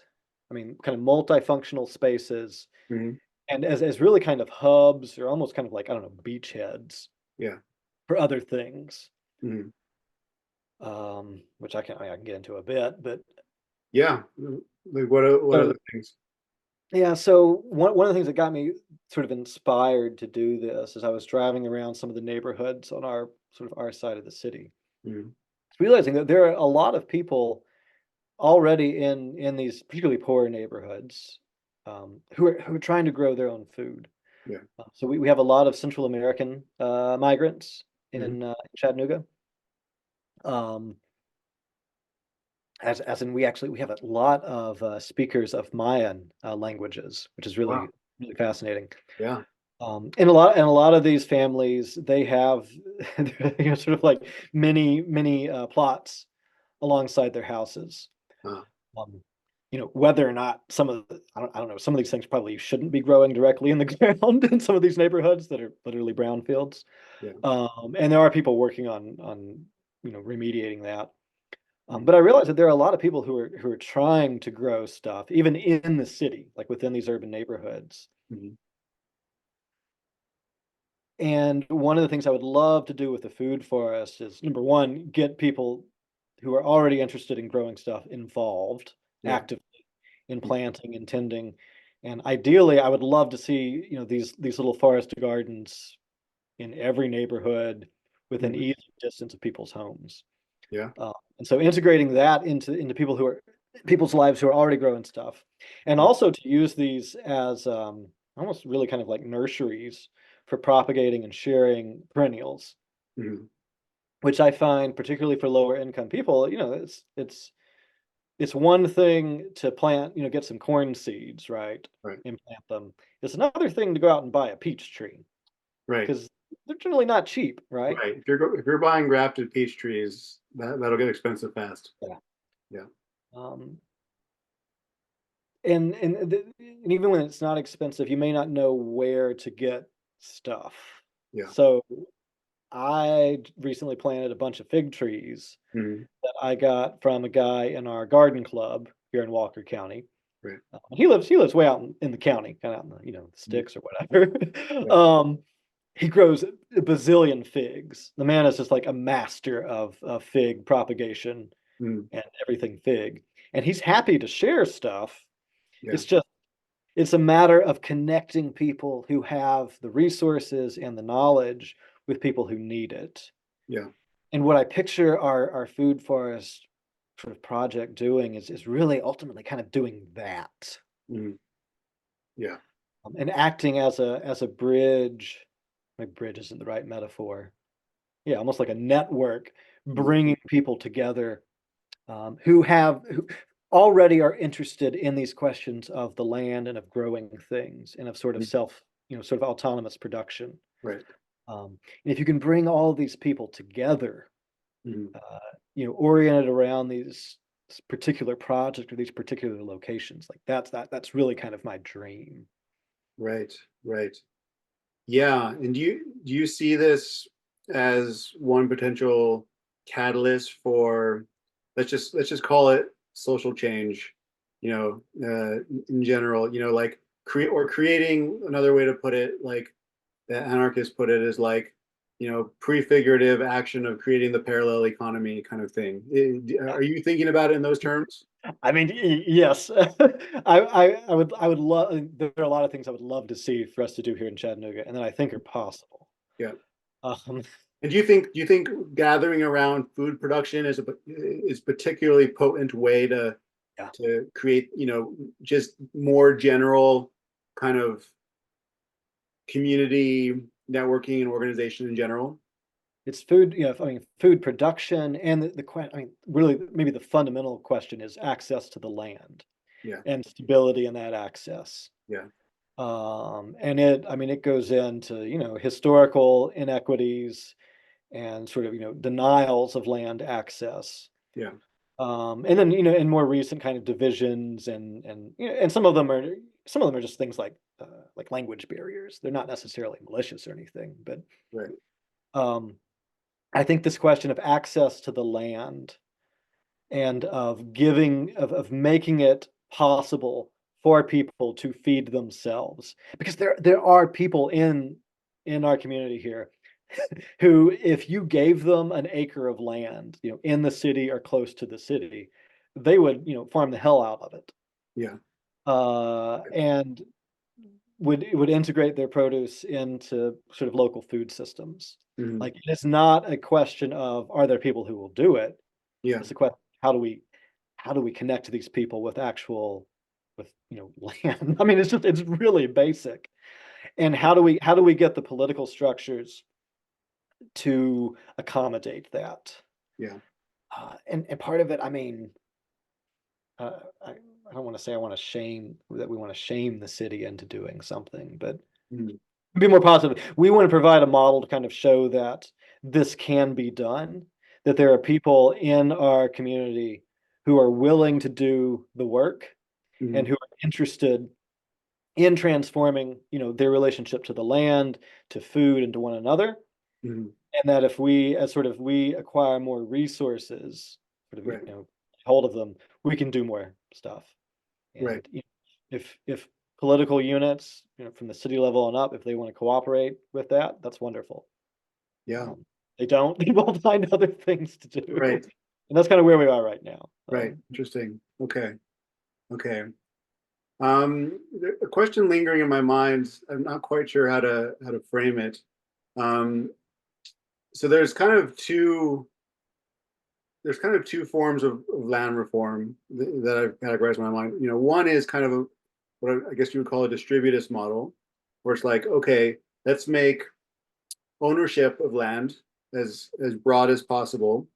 I mean, kind of multifunctional spaces, Hmm. and as really kind of hubs or almost kind of like, I don't know, beachheads Yeah. for other things. Hmm. Which I can get into a bit, but Yeah. Like what so other things? yeah, so one of the things that got me sort of inspired to do this is I was driving around some of the neighborhoods on our sort of our side of the city, Mhm. realizing that there are a lot of people already in these particularly poor neighborhoods, who are trying to grow their own food. Yeah. So we have a lot of Central American migrants Hmm. in Chattanooga. Um, as in we have a lot of speakers of Mayan languages, which is Wow. really fascinating. Yeah. And a lot of these families, they have sort of like mini plots alongside their houses. Uh, Um, whether or not I don't know, some of these things probably shouldn't be growing directly in the ground in some of these neighborhoods that are literally brownfields. Yeah. And there are people working on remediating that. Mhm. But I realize that there are a lot of people who are trying to grow stuff, even in the city, like within these urban neighborhoods. Mhm. And one of the things I would love to do with the food forest is, number one, get people who are already interested in growing stuff involved Yeah. actively in planting and tending. And ideally, I would love to see, these little forest gardens in every neighborhood within Mhm. easy distance of people's homes. Yeah. And so integrating that into people's lives who are already growing stuff, and Mhm. also to use these as almost really kind of like nurseries for propagating and sharing perennials, Mhm. which I find particularly for lower income people, it's one thing to plant, get some corn seeds, right, Right. and plant them. It's another thing to go out and buy a peach tree Right. because they're generally not cheap, right? Right. If you're buying grafted peach trees, that'll get expensive fast. Yeah. Yeah. Um, and even when it's not expensive, you may not know where to get stuff. Yeah. So I recently planted a bunch of fig trees Mhm. that I got from a guy in our garden club here in Walker County. Right. He lives way out in the county, kind of out in the Mhm. sticks or whatever. Yeah. He grows a bazillion figs. The man is just like a master of fig propagation Mhm. and everything fig. And he's happy to share stuff. Yeah. It's just it's a matter of connecting people who have the resources and the knowledge with people who need it. Yeah. And what I picture our food forest sort of project doing is really ultimately kind of doing that, Mhm. Yeah. and acting as a bridge. Maybe bridge isn't the right metaphor. Yeah, almost like a network, Mhm. bringing people together who already are interested in these questions of the land and of growing things and of sort of Mhm. sort of autonomous production. Right. And if you can bring all of these people together, Mhm. oriented around this particular project or these particular locations, like that's really kind of my dream. Right. Right. Yeah. And do you see this as one potential catalyst for, let's just call it social change, in general, like creating, another way to put it, like the anarchists put it, is like, prefigurative action of creating the parallel economy kind of thing. Are you thinking about it in those terms? I mean, yes, I would love. There are a lot of things I would love to see for us to do here in Chattanooga, and that I think are possible. Yeah. Um, And do you think gathering around food production is particularly potent way to yeah, create, just more general kind of community networking and organization in general? it's food. I mean, food production, and I mean, really, maybe the fundamental question is access to the land Yeah. and stability in that access. Yeah. And I mean, it goes into historical inequities and sort of denials of land access. Yeah. And then in more recent kind of divisions and some of them are just things like language barriers. They're not necessarily malicious or anything, but Right. um, I think this question of access to the land and of making it possible for people to feed themselves, because there are people in our community here who, if you gave them an acre of land, in the city or close to the city, they would, farm the hell out of it, Yeah. and would integrate their produce into sort of local food systems. Mhm. Like, it's not a question of are there people who will do it. Yeah. It's a question, how do we connect these people with land. I mean, it's really basic. And how do we get the political structures to accommodate that? Yeah. And part of it, I mean, I don't want to say I want to shame that we want to shame the city into doing something, but Mhm. be more positive. We want to provide a model to kind of show that this can be done, that there are people in our community who are willing to do the work and Mhm. who are interested in transforming, their relationship to the land, to food, and to one another. Mhm. And that if we, as sort of we acquire more resources, sort of, Right. hold of them, we can do more stuff. Right. And if political units, from the city level and up, if they want to cooperate with that, that's wonderful. Yeah. Um, they don't, they will find other things to do. Right. And that's kind of where we are right now. Right. Interesting. Okay. Okay. A question lingering in my mind. I'm not quite sure how to frame it. Um, so there's kind of two forms of land reform that I've categorized in my mind. One is kind of what I guess you would call a distributist model, where it's like, okay, let's make ownership of land as broad as possible,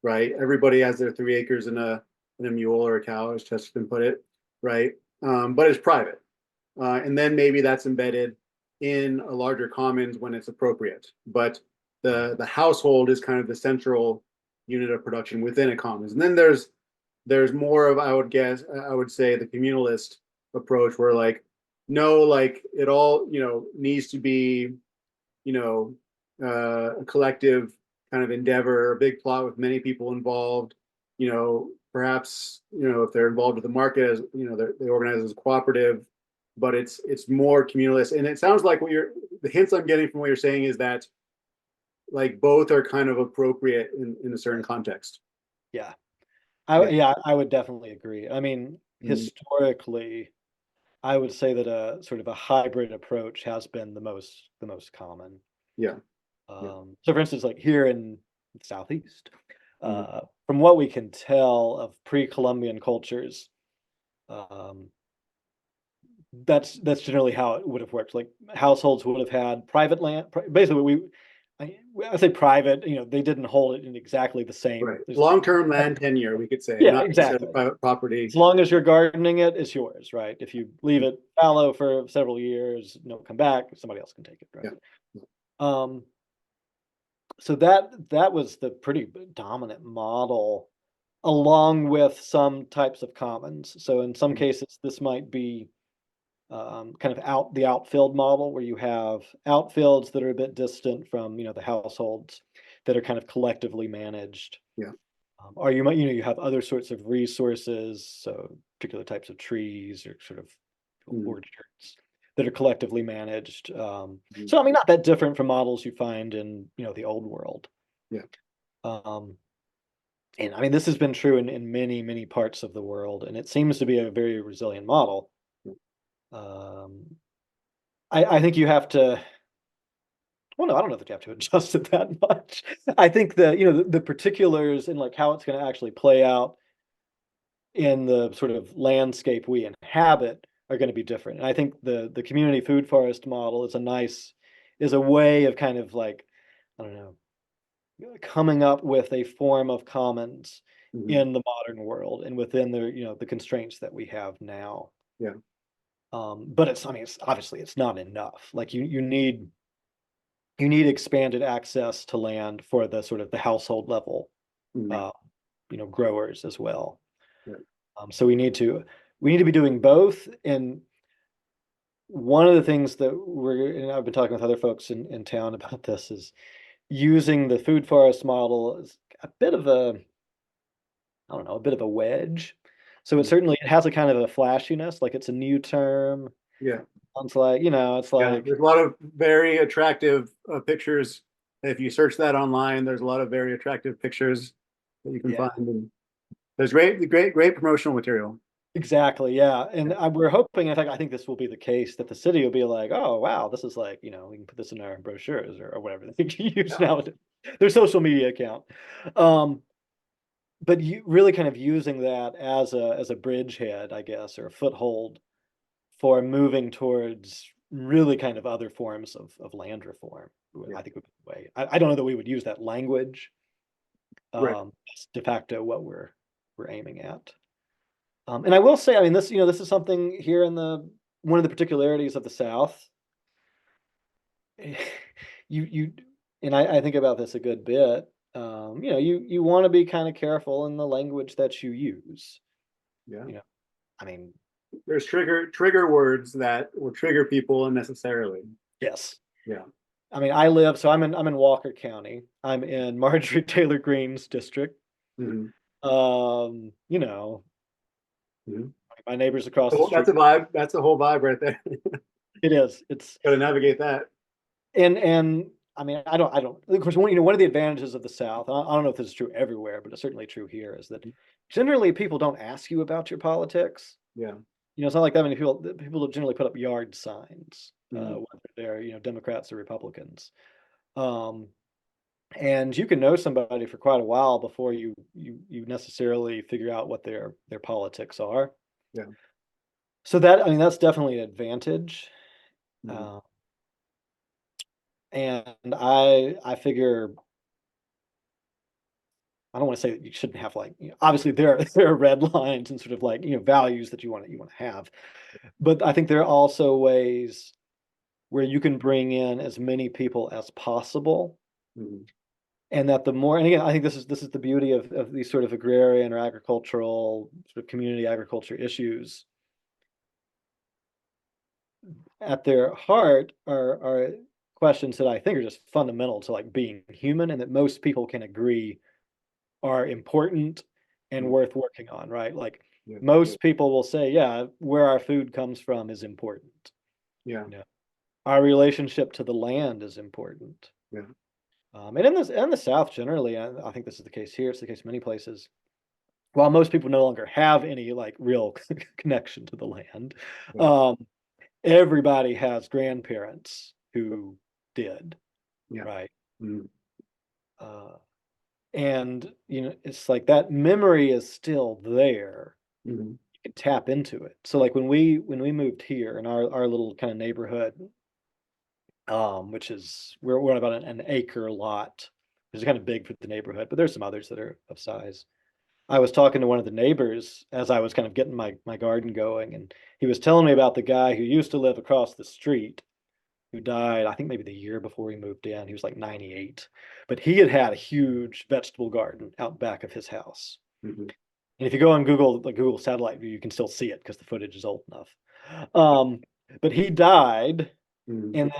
right? Everybody has their 3 acres and a mule or a cow, as Chesterton put it, right? But it's private, and then maybe that's embedded in a larger commons when it's appropriate. But the household is kind of the central unit of production within a commons, and then there's more of, I would say, the communalist approach, where like, no, like it all needs to be a collective kind of endeavor, a big plot with many people involved. Perhaps if they're involved with the market, as they organize as a cooperative, but it's more communalist. And it sounds like the hints I'm getting from what you're saying is that like both are kind of appropriate in a certain context. Yeah. Yeah. Yeah, I would definitely agree. I mean, Mhm. historically, I would say that a sort of a hybrid approach has been the most common. Yeah. Yeah. So for instance, like here in the Southeast, Mhm. from what we can tell of pre-Columbian cultures, um, that's generally how it would have worked. Like households would have had private land. Basically, I say private. They didn't hold it in exactly the Right. same. Long-term land tenure, we could say, Yeah, not necessarily exactly. private property. As long as you're gardening it, it's yours, right? If you leave it fallow for several years, come back, somebody else can take it, Yeah. right? Um, so that was the pretty dominant model, along with some types of commons. So in some Mhm. cases, this might be kind of the outfield model, where you have outfields that are a bit distant from the households, that are kind of collectively managed. Yeah. Or you might, you have other sorts of resources, so particular types of trees or sort of Mhm. orchards that are collectively managed. Mhm. So I mean, not that different from models you find in the old world. Yeah. Um, and I mean, this has been true in many many parts of the world, and it seems to be a very resilient model. Yeah. Um, I think you have to. Well, no, I don't know that you have to adjust it that much. I think the particulars and like how it's going to actually play out in the sort of landscape we inhabit are going to be different. And I think the community food forest model is a way of kind of like, I don't know, coming up with a form of commons Mhm. in the modern world and within the constraints that we have now. Yeah. But I mean, obviously it's not enough. Like you need expanded access to land for the sort of the household level, Mhm. uh, growers as well. Yeah. So we need to be doing both. And one of the things that and I've been talking with other folks in town about this, is using the food forest model as a bit of I don't know, a bit of a wedge. So Mhm. it has a kind of a flashiness, like it's a new term. Yeah. It's like, it's Yeah, like, there's a lot of very attractive pictures. If you search that online, there's a lot of very attractive pictures that you can yeah, find, and there's great promotional material. exactly. Yeah. And Yeah, we're hoping, in fact, I think this will be the case, that the city will be like, oh, wow, this is like, we can put this in our brochures, or whatever they use yeah, nowadays, their social media account. Um, but you really kind of using that as a bridgehead, I guess, or a foothold for moving towards really kind of other forms of land reform. yeah. I think would be the way. I don't know that we would use that language. Right. It's de facto what we're aiming at. And I will say, I mean, this is something here in the one of the particularities of the South. You and I think about this a good bit. You want to be kind of careful in the language that you use. Yeah. You know, I mean, there's trigger words that will trigger people unnecessarily. Yes. Yeah. I mean, so I'm in Walker County. I'm in Marjorie Taylor Greene's district. Mm-hmm. You know, Mm-hmm. my neighbors across the So that's street. a vibe. That's a whole vibe right there. It is. It's Got to navigate that. and I mean, I don't. Of course, one of the advantages of the South. I don't know if this is true everywhere, but it's certainly true here. Is that generally people don't ask you about your politics. Yeah. It's not like that many people. People generally put up yard signs, Mm-hmm. whether they're Democrats or Republicans. Um, and you can know somebody for quite a while before you necessarily figure out what their politics are. Yeah. So that I mean that's definitely an advantage. Mm-hmm. Uh, and I figure I don't want to say that you shouldn't have like obviously there are red lines and sort of like values that you want to have, but I think there are also ways where you can bring in as many people as possible. Mm-hmm. And that the more, and again, I think this is the beauty of these sort of agrarian or agricultural sort of community agriculture issues. At their heart are questions that I think are just fundamental to like being human, and that most people can agree are important and Mm-hmm. worth working on, right? Like Yeah. most people will say, yeah, where our food comes from is important. Yeah. You know, our relationship to the land is important. Yeah. And in the South generally, I think this is the case here. It's the case in many places. While most people no longer have any like real connection to the land, Yeah. um, everybody has grandparents who did, Yeah. right? Mm-hmm. Uh, and it's like that memory is still there. Mm-hmm. You can tap into it. So like when we moved here in our little kind of neighborhood, which is we're on about an acre lot, which is kind of big for the neighborhood, but there's some others that are of size. I was talking to one of the neighbors as I was kind of getting my garden going, and he was telling me about the guy who used to live across the street, who died, I think maybe the year before we moved in. He was like 98, but he had a huge vegetable garden out back of his house. Mm-hmm. And if you go on Google, like Google Satellite View, you can still see it because the footage is old enough. Um, but he died, Mm-hmm. and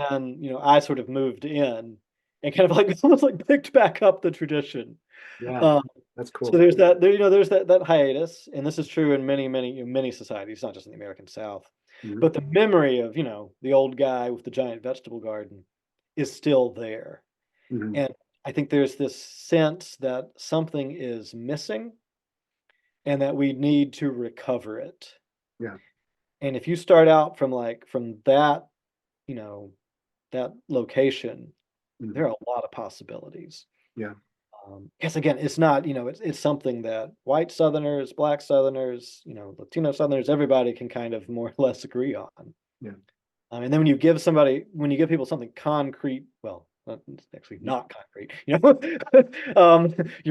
then I sort of moved in and kind of like almost like picked back up the tradition. Yeah. Um, That's so cool. there's that hiatus, and this is true in many societies, not just in the American South. Mm-hmm. But the memory of the old guy with the giant vegetable garden is still there, Mm-hmm. and I think there's this sense that something is missing, and that we need to recover it. Yeah. And if you start out from that you know that location, Mm-hmm. there are a lot of possibilities. Yeah. Yes, again, it's not, it's something that white Southerners, black Southerners, Latino Southerners, everybody can kind of more or less agree on. Yeah. And then when you give people something concrete, well, it's actually not concrete, you're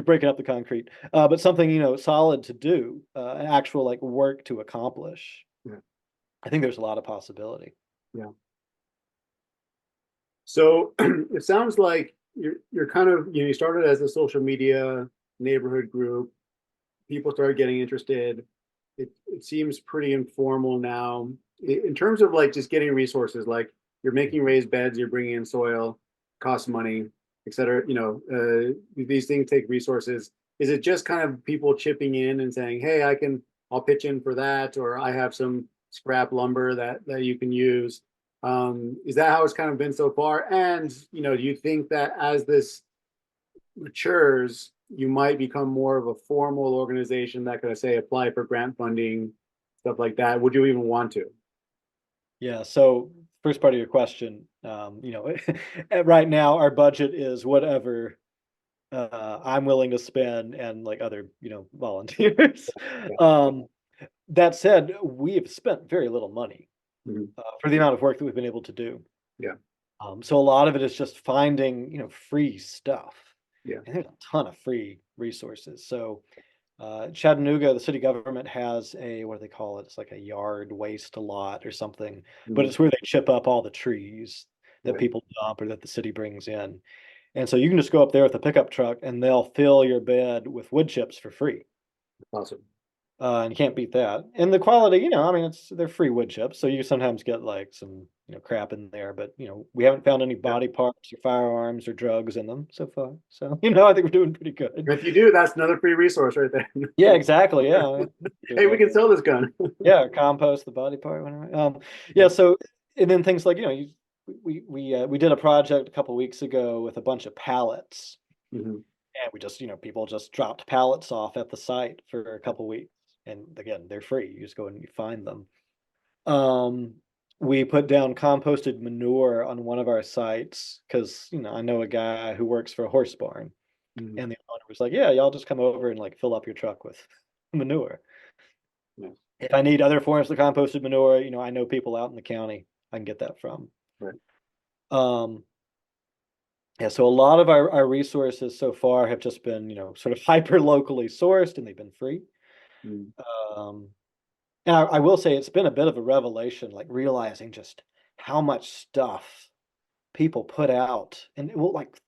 breaking up the concrete, but something, solid to do, an actual like work to accomplish. Yeah. I think there's a lot of possibility. Yeah. So it sounds like you're kind of you started as a social media neighborhood group. People started getting interested. It seems pretty informal now in terms of like just getting resources. Like you're making raised beds, you're bringing in soil, costs money, et cetera. These things take resources. Is it just kind of people chipping in and saying, "Hey, I'll pitch in for that," or I have some scrap lumber that you can use? Is that how it's kind of been so far? And do you think that as this matures, you might become more of a formal organization that could say apply for grant funding, stuff like that? Would you even want to? Yeah. So first part of your question, right now our budget is whatever I'm willing to spend and like other, volunteers. Yeah. um, that said, we have spent very little money Mhm. for the amount of work that we've been able to do. Yeah. So a lot of it is just finding, free stuff, Yeah. and there's a ton of free resources. So Chattanooga, the city government has what do they call it? It's like a yard waste lot or something, but Mhm. it's where they chip up all the trees that Right. people dump or that the city brings in. And so you can just go up there with a pickup truck and they'll fill your bed with wood chips for free. Awesome. And you can't beat that. And the quality, I mean, they're free wood chips, so you sometimes get like some, crap in there, but we haven't found any Yeah. body parts or firearms or drugs in them so far. So, I think we're doing pretty good. If you do, that's another free resource right there. Yeah, exactly. Yeah. Do Hey, we like can sell this gun. yeah, compost the body part, whatever. Yeah, Yeah. so and then things like, we did a project a couple weeks ago with a bunch of pallets. Mhm. And we just, people just dropped pallets off at the site for a couple weeks. And again, they're free. You just go and you find them. Um, we put down composted manure on one of our sites because, I know a guy who works for a horse barn. Mhm. And the owner was like, yeah, y'all just come over and like fill up your truck with manure. Yeah. If I need other forms of composted manure, I know people out in the county I can get that from. Right. Um, Yeah, so a lot of our resources so far have just been, sort of hyper locally sourced and they've been free. Mhm. Um, and I will say it's been a bit of a revelation, like realizing just how much stuff people put out and well, like,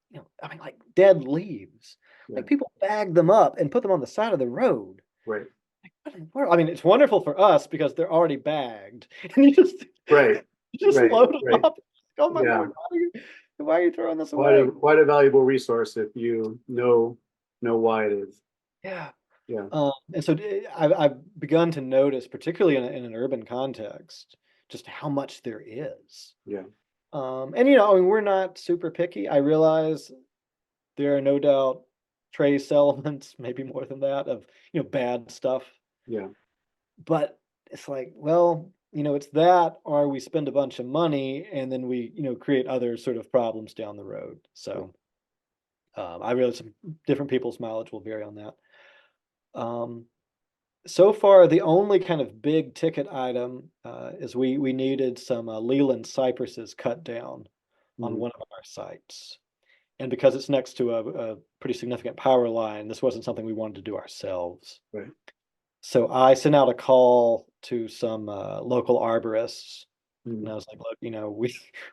I mean, like dead leaves. Yeah. Like people bag them up and put them on the side of the road. Right. Like, what in the world? I mean, it's wonderful for us because they're already bagged, and Right. you just Right. load them Right. up. Oh my Yeah. Lord, why are you throwing this Quite a away? quite a valuable resource if you know why it is. Yeah. Yeah. And so I've begun to notice, particularly in an urban context, just how much there is. Yeah. And I mean, we're not super picky. I realize there are no doubt trace elements, maybe more than that, of bad stuff. Yeah. But it's like, well, it's that, or we spend a bunch of money and then we create other sort of problems down the road. Yeah. So I realize some different people's mileage will vary on that. Um, So far, the only kind of big ticket item is we needed some Leland cypresses cut down on Mhm. one of our sites. And because it's next to a pretty significant power line, this wasn't something we wanted to do ourselves. Right. So I sent out a call to some local arborists, and Mhm. I was like, "Look,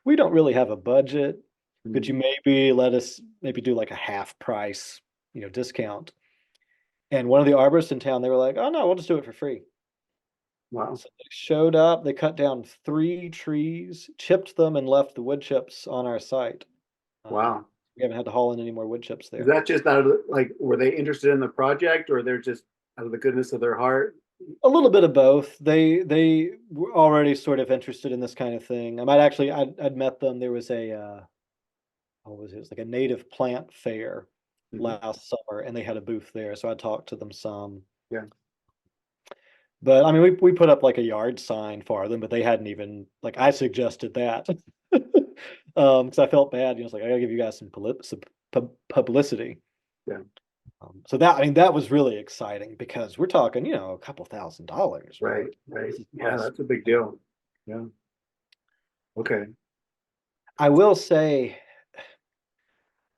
we don't really have a budget. Could Mhm. you maybe let us maybe do like a half price, discount?" And one of the arborists in town, they were like, "Oh no, we'll just do it for free." Wow. So they showed up, they cut down 3 trees, chipped them, and left the wood chips on our site. Um, Wow. we haven't had to haul in any more wood chips Is there. that just out of like were they interested in the project or they're just out of the goodness of their heart? A little bit of both. They were already sort of interested in this kind of thing. I'd met them. There was what was it? It was like a native plant fair Mhm. last summer, and they had a booth there. So I talked to them some. Yeah. But I mean, we put up like a yard sign for them, but they hadn't even like I suggested that. Because I felt bad, it's like I gotta give you guys some publicity. Yeah. So that I mean that was really exciting because we're talking, a couple $1,000s, Right. right? Right. This is Yeah, us. that's a big deal. Yeah. Okay. I will say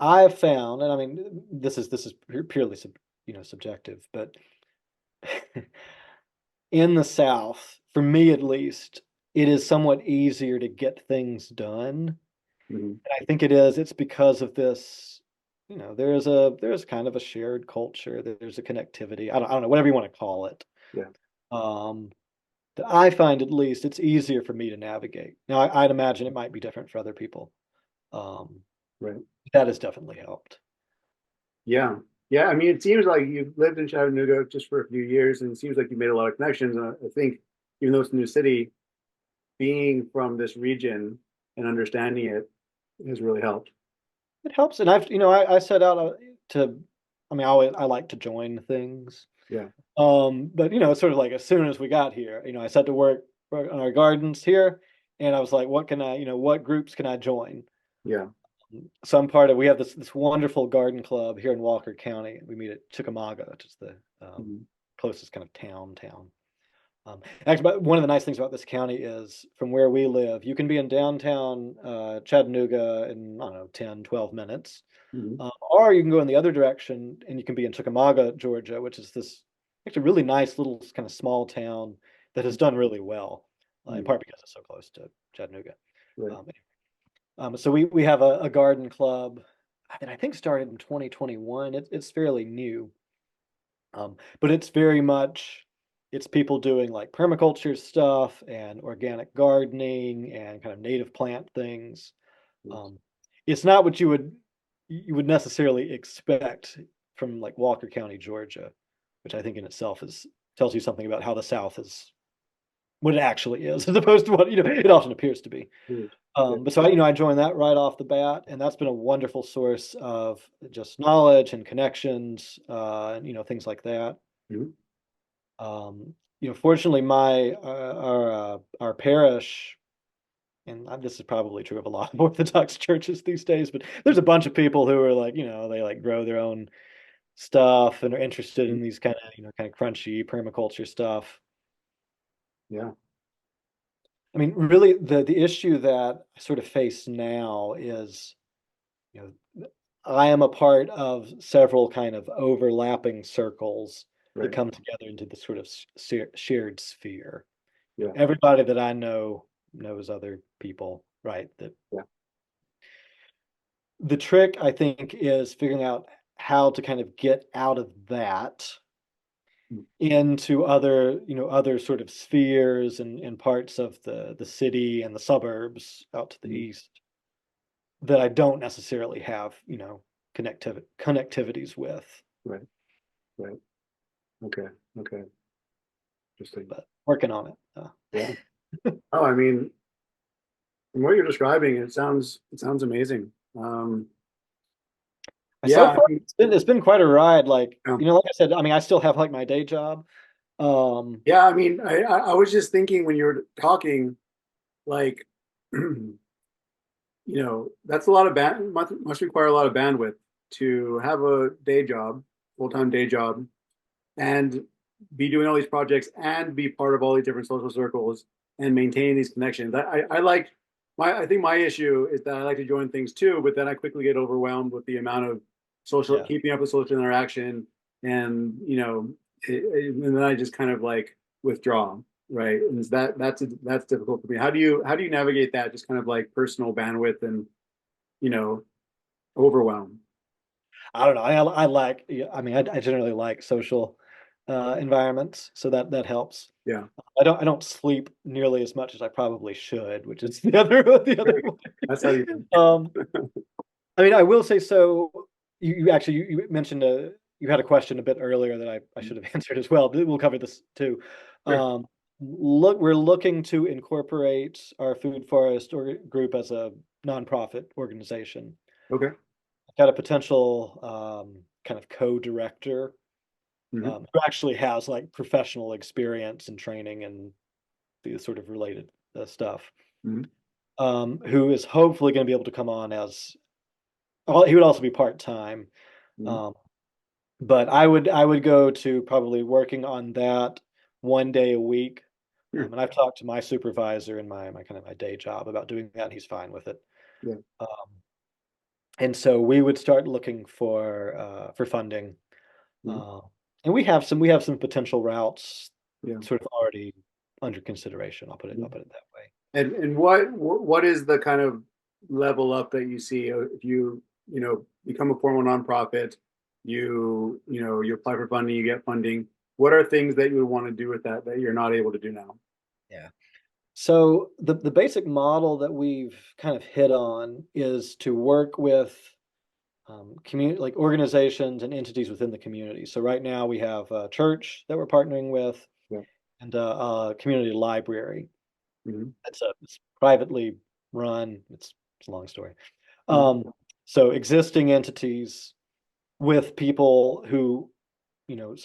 I've found, and I mean this is purely subjective, but in the South, for me at least, it is somewhat easier to get things done. Mhm. I think it is. It's because of this, there's kind of a shared culture. There's a connectivity. I don't know, whatever you want to call it. Yeah. Um, that I find at least it's easier for me to navigate. Now, I'd imagine it might be different for other people. Um, Right. that has definitely helped. Yeah. Yeah. I mean, it seems like you've lived in Chattanooga just for a few years, and it seems like you made a lot of connections. And I think, even though it's a new city, being from this region and understanding it has really helped. It helps, and I set out to. I mean, I like to join things. Yeah. But it's sort of like as soon as we got here, I set to work on our gardens here, and I was like, what groups can I join? Yeah. We have this wonderful garden club here in Walker County. We meet at Chickamauga, which is the Mhm. closest kind of town. Actually, but one of the nice things about this county is from where we live, you can be in downtown Chattanooga in, I don't know, 10, 12 minutes. Mhm. Or you can go in the other direction and you can be in Chickamauga, Georgia, which is this actually really nice little kind of small town that has done really well, in Mhm. part because it's so close to Chattanooga. Right. Um, so we have a garden club that I think started in 2021. It's fairly new, but it's very much. it's people doing like permaculture stuff and organic gardening and kind of native plant things. Yes. Um, it's not what you would necessarily expect from like Walker County, Georgia, which I think in itself is tells you something about how the South is what it actually is, as opposed to what it often appears to be. Yes. But so I joined that right off the bat, and that's been a wonderful source of just knowledge and connections, and things like that. Mhm. Fortunately, my our parish, and this is probably true of a lot of Orthodox churches these days, but there's a bunch of people who are like, they like grow their own stuff and are interested Mhm. in these kind of crunchy permaculture stuff. Yeah. I mean, really, the issue that I sort of face now is, you know, I am a part of several kind of overlapping circles that Right. come together into the sort of shared sphere. Yeah. Everybody that I know knows other people, right? That Yeah. the trick, I think, is figuring out how to kind of get out of that Mm. into other sort of spheres and parts of the city and the suburbs out to the Mhm. east that I don't necessarily have, connectivities with, Right. Right. Okay. Okay. Interesting. but working on it. Yeah. Oh, I mean, from what you're describing, it sounds amazing. So Yeah. I far mean, it's been quite a ride. Like, um, like I said, I mean, I still have like my day job. Um, yeah. I mean, I was just thinking when you were talking, like, that's a lot of must require a lot of bandwidth to have a day job, full-time day job, and be doing all these projects and be part of all these different social circles and maintain these connections. I think my issue is that I like to join things too, but then I quickly get overwhelmed with the amount of social yeah. keeping up with social interaction, and and then I just kind of like withdraw, right? And that's difficult for me. How do you navigate that? Just kind of like personal bandwidth and you know overwhelm. I don't know. I like, yeah, I mean, I generally like social environments, so that helps. Yeah. I don't sleep nearly as much as I probably should, which is the other That's how you way. I mean, I will say so. You actually you mentioned you had a question a bit earlier that I should have answered as well, but we'll cover this too. sure. Um, we're looking to incorporate our food forest group as a nonprofit organization. Okay. Got a potential kind of co-director Hmm. who actually has like professional experience and training and the sort of related stuff. Hmm. Who is hopefully going to be able to come on as well, he would also be part time. Hmm. Um, but I would go to probably working on that 1 day a week. Sure. And I've talked to my supervisor in my kind of my day job about doing that, and he's fine with it. Yeah. Um, and so we would start looking for funding. Hmm. Uh, and we have some potential routes Yeah. sort of already under consideration. I'll put it that way. And what is the kind of level up that you see if you become a formal nonprofit, you apply for funding, you get funding. What are things that you would want to do with that you're not able to do now? Yeah. So the basic model that we've kind of hit on is to work with community like organizations and entities within the community. So right now we have a church that we're partnering with Yeah. and a community library. Hmm. It's privately run. It's a long story. Hmm. Um, so existing entities with people who you know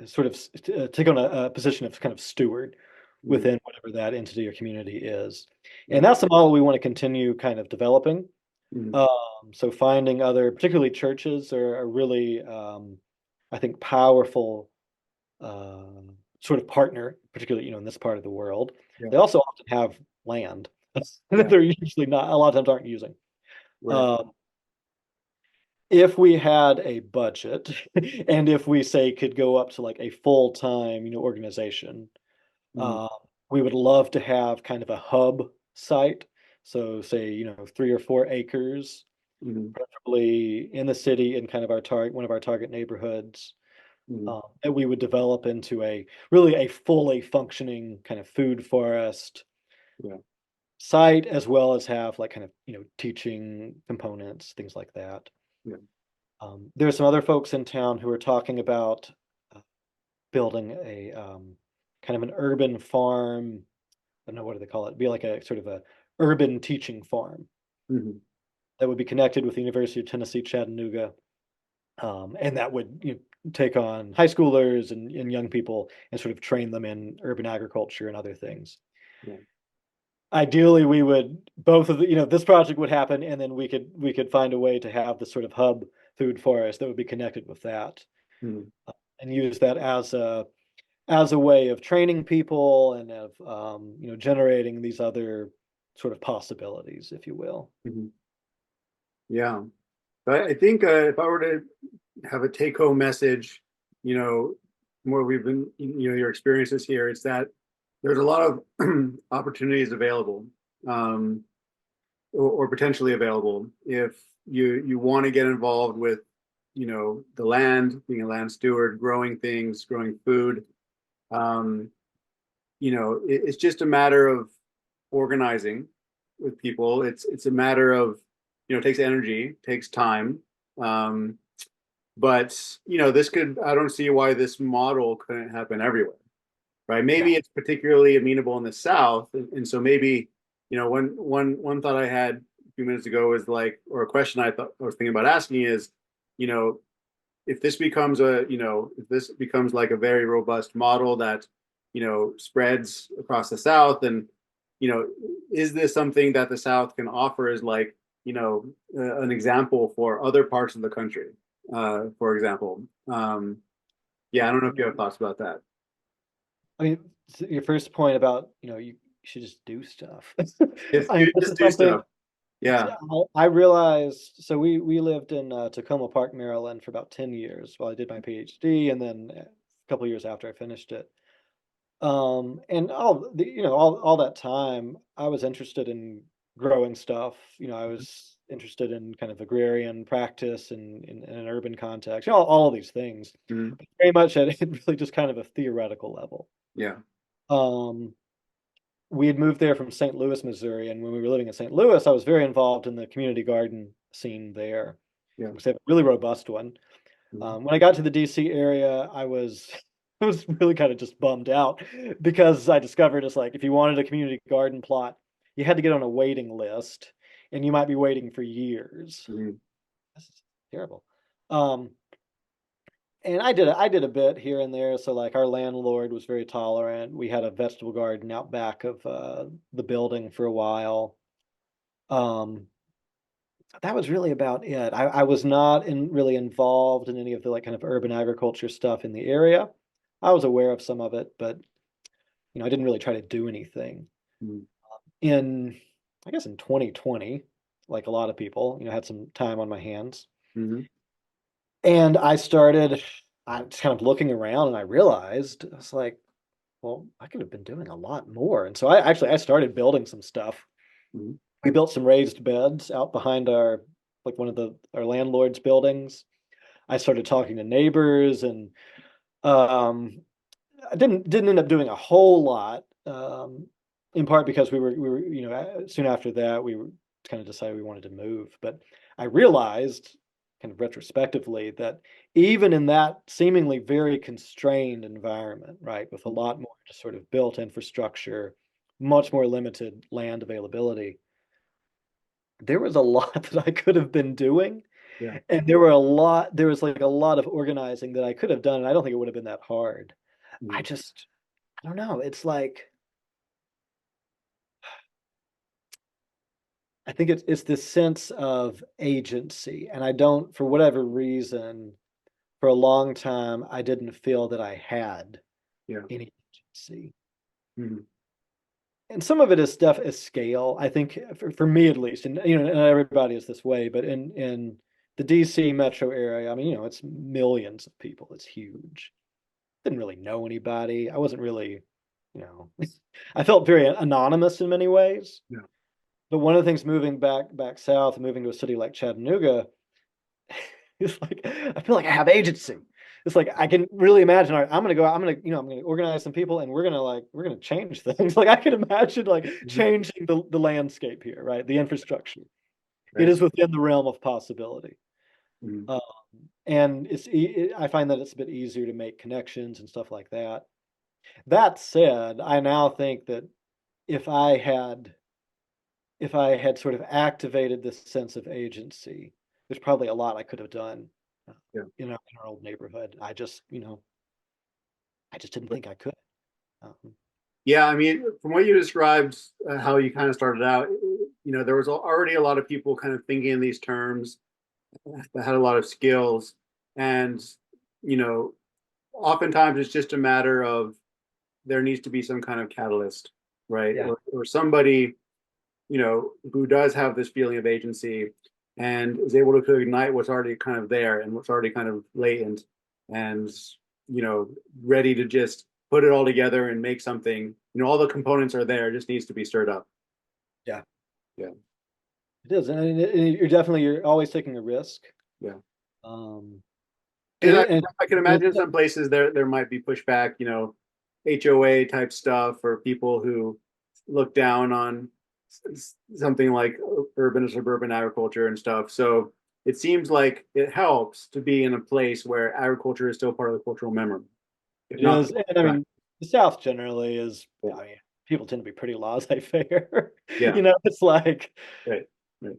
sort of take on a position of kind of steward Hmm. within whatever that entity or community is, Yeah. and that's the model we want to continue kind of developing. Hmm. Um, so finding other, particularly churches, are really, I think, powerful sort of partner, particularly in this part of the world. Yeah. They also often have land that Yeah. they're usually not a lot of times aren't using. Right. Um, if we had a budget, and if we say could go up to like a full time organization, Hmm. uh, we would love to have kind of a hub site. So say 3 or 4 acres Hmm. preferably in the city in kind of one of our target neighborhoods, Mhm. that we would develop into a really a fully functioning kind of food forest Yeah. site, as well as have like kind of, teaching components, things like that. Yeah. There are some other folks in town who are talking about uh, building a kind of an urban farm. I don't know, what do they call it? Be like a sort of a urban teaching farm Mhm. that would be connected with the University of Tennessee, Chattanooga, and that would take on high schoolers and young people and sort of train them in urban agriculture and other things. Yeah. Ideally, we would both of the, this project would happen, and then we could find a way to have this sort of hub food forest that would be connected with that, Mhm. and use that as a way of training people and of generating these other sort of possibilities, if you will. Mhm. Yeah. But I think if I were to have a take-home message, you know, from what we've been, your experiences here, it's that there's a lot of opportunities available, um, or potentially available if you want to get involved with, the land, being a land steward, growing things, growing food. Um, it's just a matter of organizing with people. It's a matter of, it takes energy, takes time. Um, but this could, I don't see why this model couldn't happen everywhere, right? Yeah. Maybe it's particularly amenable in the South, and so maybe, one thought I had a few minutes ago is like, or a question I thought I was thinking about asking is, you know, if this becomes like a very robust model that, spreads across the South, and, you know, is this something that the South can offer as like, an example for other parts of the country, for example? Yeah, I don't know if you have thoughts about that. I mean, your first point about, you should just do stuff. If I mean, you this just is do something stuff. Yeah. I realized. So we lived in Tacoma Park, Maryland for about 10 years while I did my PhD, and then a couple of years after I finished it. And all that time, I was interested in growing stuff. I was interested in kind of agrarian practice and in an urban context, all of these things, Mhm. but very much at really just kind of a theoretical level. Yeah. Um, we had moved there from St. Louis, Missouri, and when we were living in St. Louis, I was very involved in the community garden scene there. Yeah. We have a really robust one. Mhm. When I got to the DC area, I was I was really kind of just bummed out because I discovered it's like if you wanted a community garden plot, you had to get on a waiting list, and you might be waiting for years. Mhm. This is terrible. Um, and I did a bit here and there. So like our landlord was very tolerant. We had a vegetable garden out back of the building for a while. Um, that was really about it. I was not really involved in any of the like kind of urban agriculture stuff in the area. I was aware of some of it, but I didn't really try to do anything. Mhm. In I guess in 2020, like a lot of people, had some time on my hands, Mhm. and I was kind of looking around, and I realized I was like, well, I could have been doing a lot more. And so I started building some stuff. Mhm. We built some raised beds out behind our like one of our landlord's buildings. I started talking to neighbors, and um, I didn't end up doing a whole lot. In part because we were soon after that we were kind of decided we wanted to move. But I realized, kind of retrospectively, that even in that seemingly very constrained environment, right, with a lot more just sort of built infrastructure, much more limited land availability, there was a lot that I could have been doing, Yeah. and there was like a lot of organizing that I could have done, and I don't think it would have been that hard. I Mhm. just I don't know. It's like I think it's this sense of agency, and I don't, for whatever reason, for a long time, I didn't feel that I had Yeah. any agency. Mhm. And some of it is scale. I think for me at least, and and everybody is this way, but in the DC metro area, I mean, it's millions of people. It's huge. Didn't really know anybody. I wasn't really, you know, I felt very anonymous in many ways. Yeah. But one of the things moving back south, moving to a city like Chattanooga, is like I feel like I have agency. it's like I can really imagine. All right, I'm gonna go out, I'm gonna organize some people, and we're gonna change things. Like I can imagine like Mhm. changing the landscape here, right? The infrastructure. It Right. is within the realm of possibility. Mhm. Um, and I find that it's a bit easier to make connections and stuff like that. That said, I now think that if I had if I had sort of activated this sense of agency, there's probably a lot I could have done, uh, Yeah. in our old neighborhood. I just didn't think I could. Yeah, I mean, from what you described, how you kind of started out, there was already a lot of people kind of thinking in these terms that had a lot of skills, and you know, oftentimes it's just a matter of there needs to be some kind of catalyst, right? Yeah, Or somebody, who does have this feeling of agency and is able to ignite what's already kind of there and what's already kind of latent and, you know, ready to just put it all together and make something. All the components are there, it just needs to be stirred up. yeah, Yeah. it is, and you're always taking a risk. Yeah. Um, And and I can imagine in some places there might be pushback, HOA type stuff or people who look down on something like urban or suburban agriculture and stuff. So it seems like it helps to be in a place where agriculture is still part of the cultural memory, if it not. is, and I Right. mean, the South generally is. Yeah. I mean, people tend to be pretty laissez-faire. Yeah. It's like Right. Right.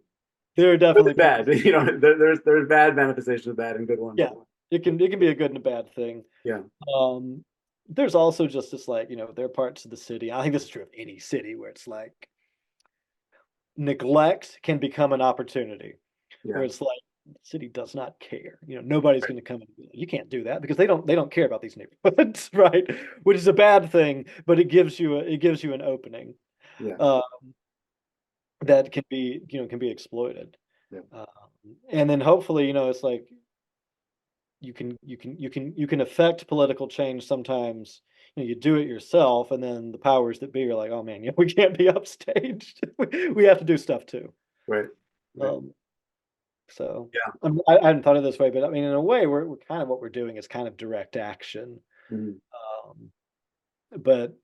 there are Good definitely and people. bad. There's bad manifestations of that and good ones. Yeah, it can be a good and a bad thing. Yeah. Um, there's also just this like, there are parts of the city. I think this is true of any city where it's like neglect can become an opportunity, Yeah. where it's like the city does not care. Nobody's Right. going to come and be like, you can't do that because they don't care about these neighborhoods, right? Which is a bad thing, but it gives you an opening Yeah. uh, that can be exploited. Yeah. Um, and then hopefully, it's like you can affect political change sometimes. You do it yourself, and then the powers that be are like, oh man, we can't be upstaged. We have to do stuff too. Right. Right. Um, so Yeah. I hadn't thought of it this way, but I mean, in a way, we're kind of what we're doing is kind of direct action. Mhm. Um, but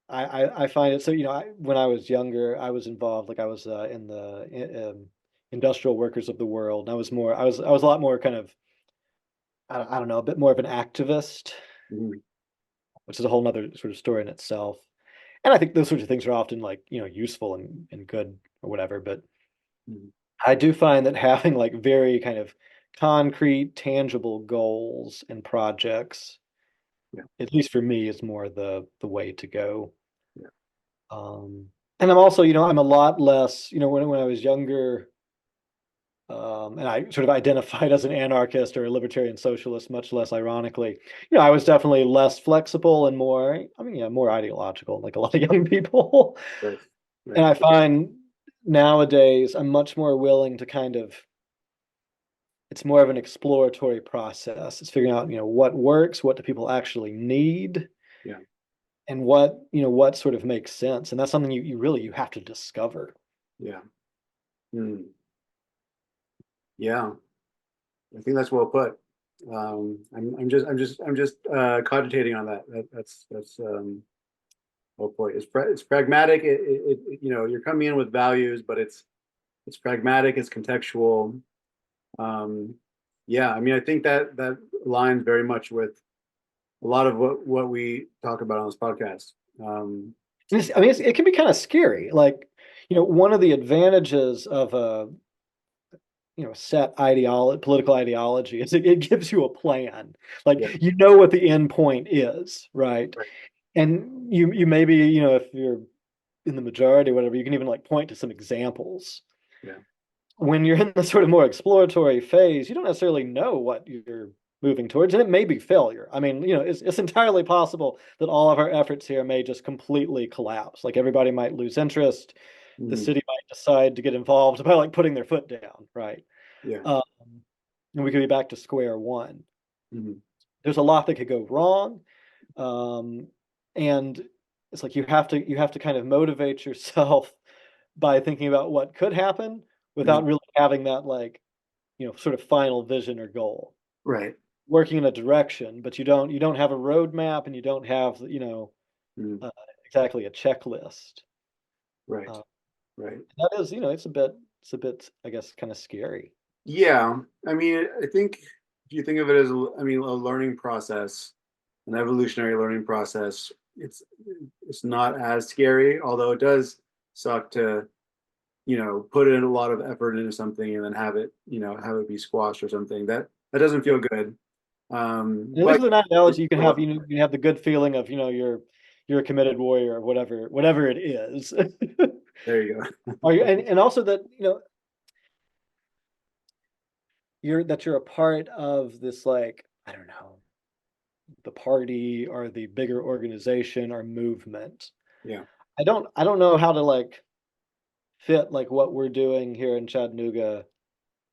I find it so. When I was younger, I was involved. Like I was in the industrial workers of the world. I was a lot more kind of I don't know, a bit more of an activist, Mhm. which is a whole nother sort of story in itself. And I think those sorts of things are often like, useful and good or whatever. But Mhm. I do find that having like very kind of concrete, tangible goals and projects, Yeah. at least for me, is more the way to go. Yeah. Um, and I'm also, I'm a lot less, when I was younger, and I sort of identified as an anarchist or a libertarian socialist, much less ironically. I was definitely less flexible and more, I mean, yeah, more ideological, like a lot of young people. Right. And Right. I find nowadays I'm much more willing to it's more of an exploratory process. It's figuring out, what works, what do people actually need, Yeah. and what sort of makes sense. And that's something you have to discover. Yeah. Mm. Yeah. I think that's well put. I'm just cogitating on that. That's well put. It's pragmatic. You're coming in with values, but it's pragmatic. It's contextual. Um, yeah, I mean, I think that aligns very much with a lot of what we talk about on this podcast. Um, I mean, it can be kind of scary. Like, one of the advantages of a set political ideology is it gives you a plan. Like, yeah, what the end point is, right? right. And you maybe, if you're in the majority or whatever, you can even like point to some examples. Yeah, When you're in the sort of more exploratory phase, you don't necessarily know what you're moving towards, and it may be failure. I mean, it's entirely possible that all of our efforts here may just completely collapse. Like everybody might lose interest. The mhm, city might decide to get involved by like putting their foot down, right? yeah, Um, and we could be back to square one. mhm, There's a lot that could go wrong, um, and it's like you have to kind of motivate yourself by thinking about what could happen mhm. without really having that like sort of final vision or goal. Right. working in a direction, but you don't have a roadmap, and you don't have, Mm, uh, exactly a checklist. right, Uh, right. that is, it's a bit, I guess, kind of scary. Yeah, I mean, I think if you think of it as, I mean, a learning process, an evolutionary learning process, it's not as scary, although it does suck to, put in a lot of effort into something and then have it be squashed or something. That doesn't Yeah. feel good. And at least But with an analogy, you can have the good feeling of, you're a committed warrior, or whatever it is. there you go. Are you, and also that, you're a part of this, like, I don't know, the party or the bigger organization or movement. Yeah. I don't know how to, like, fit, like, what we're doing here in Chattanooga.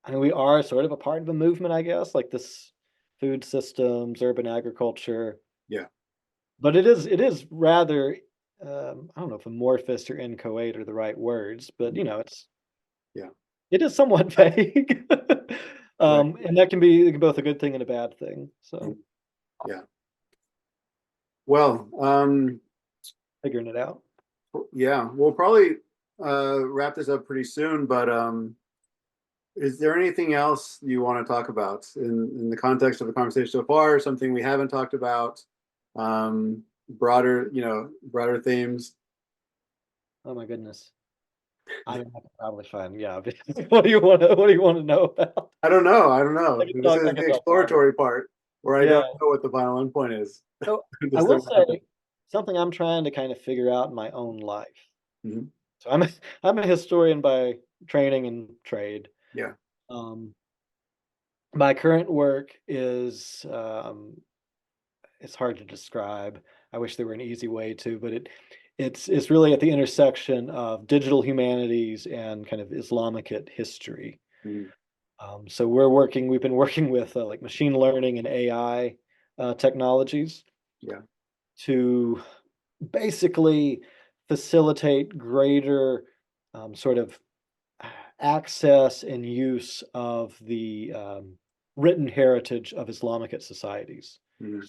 I mean, we are sort of a part of a movement, I guess, like this food systems, urban agriculture, Yeah. but it is rather, I don't know if amorphous or inchoate are the right words, but Yeah. it is somewhat vague. Right. And that can be both a good thing and a bad thing. Mm, So yeah. Well, figuring it out. yeah, we'll probably wrap this up pretty soon, but is there anything else you want to talk about in the context of the conversation so far? Something we haven't talked about? Broader themes. Oh my goodness. I mean, I could probably find, yeah. What do you want to know about? I don't know. I don't I know. could This talk, is I the could talk forever. exploratory part where I Yeah. don't know what the final endpoint is. So I Just will don't happen. say something I'm trying to kind of figure out in my own life. Mhm. So I'm a historian by training and trade. Yeah. Um, my current work is, it's hard to describe. I wish there were an easy way to, but it's really at the intersection of digital humanities and kind of Islamic history. Mhm. So we've been working with, like, machine learning and AI technologies Yeah. to basically facilitate greater, sort of access and use of the, written heritage of Islamic societies. Mhm.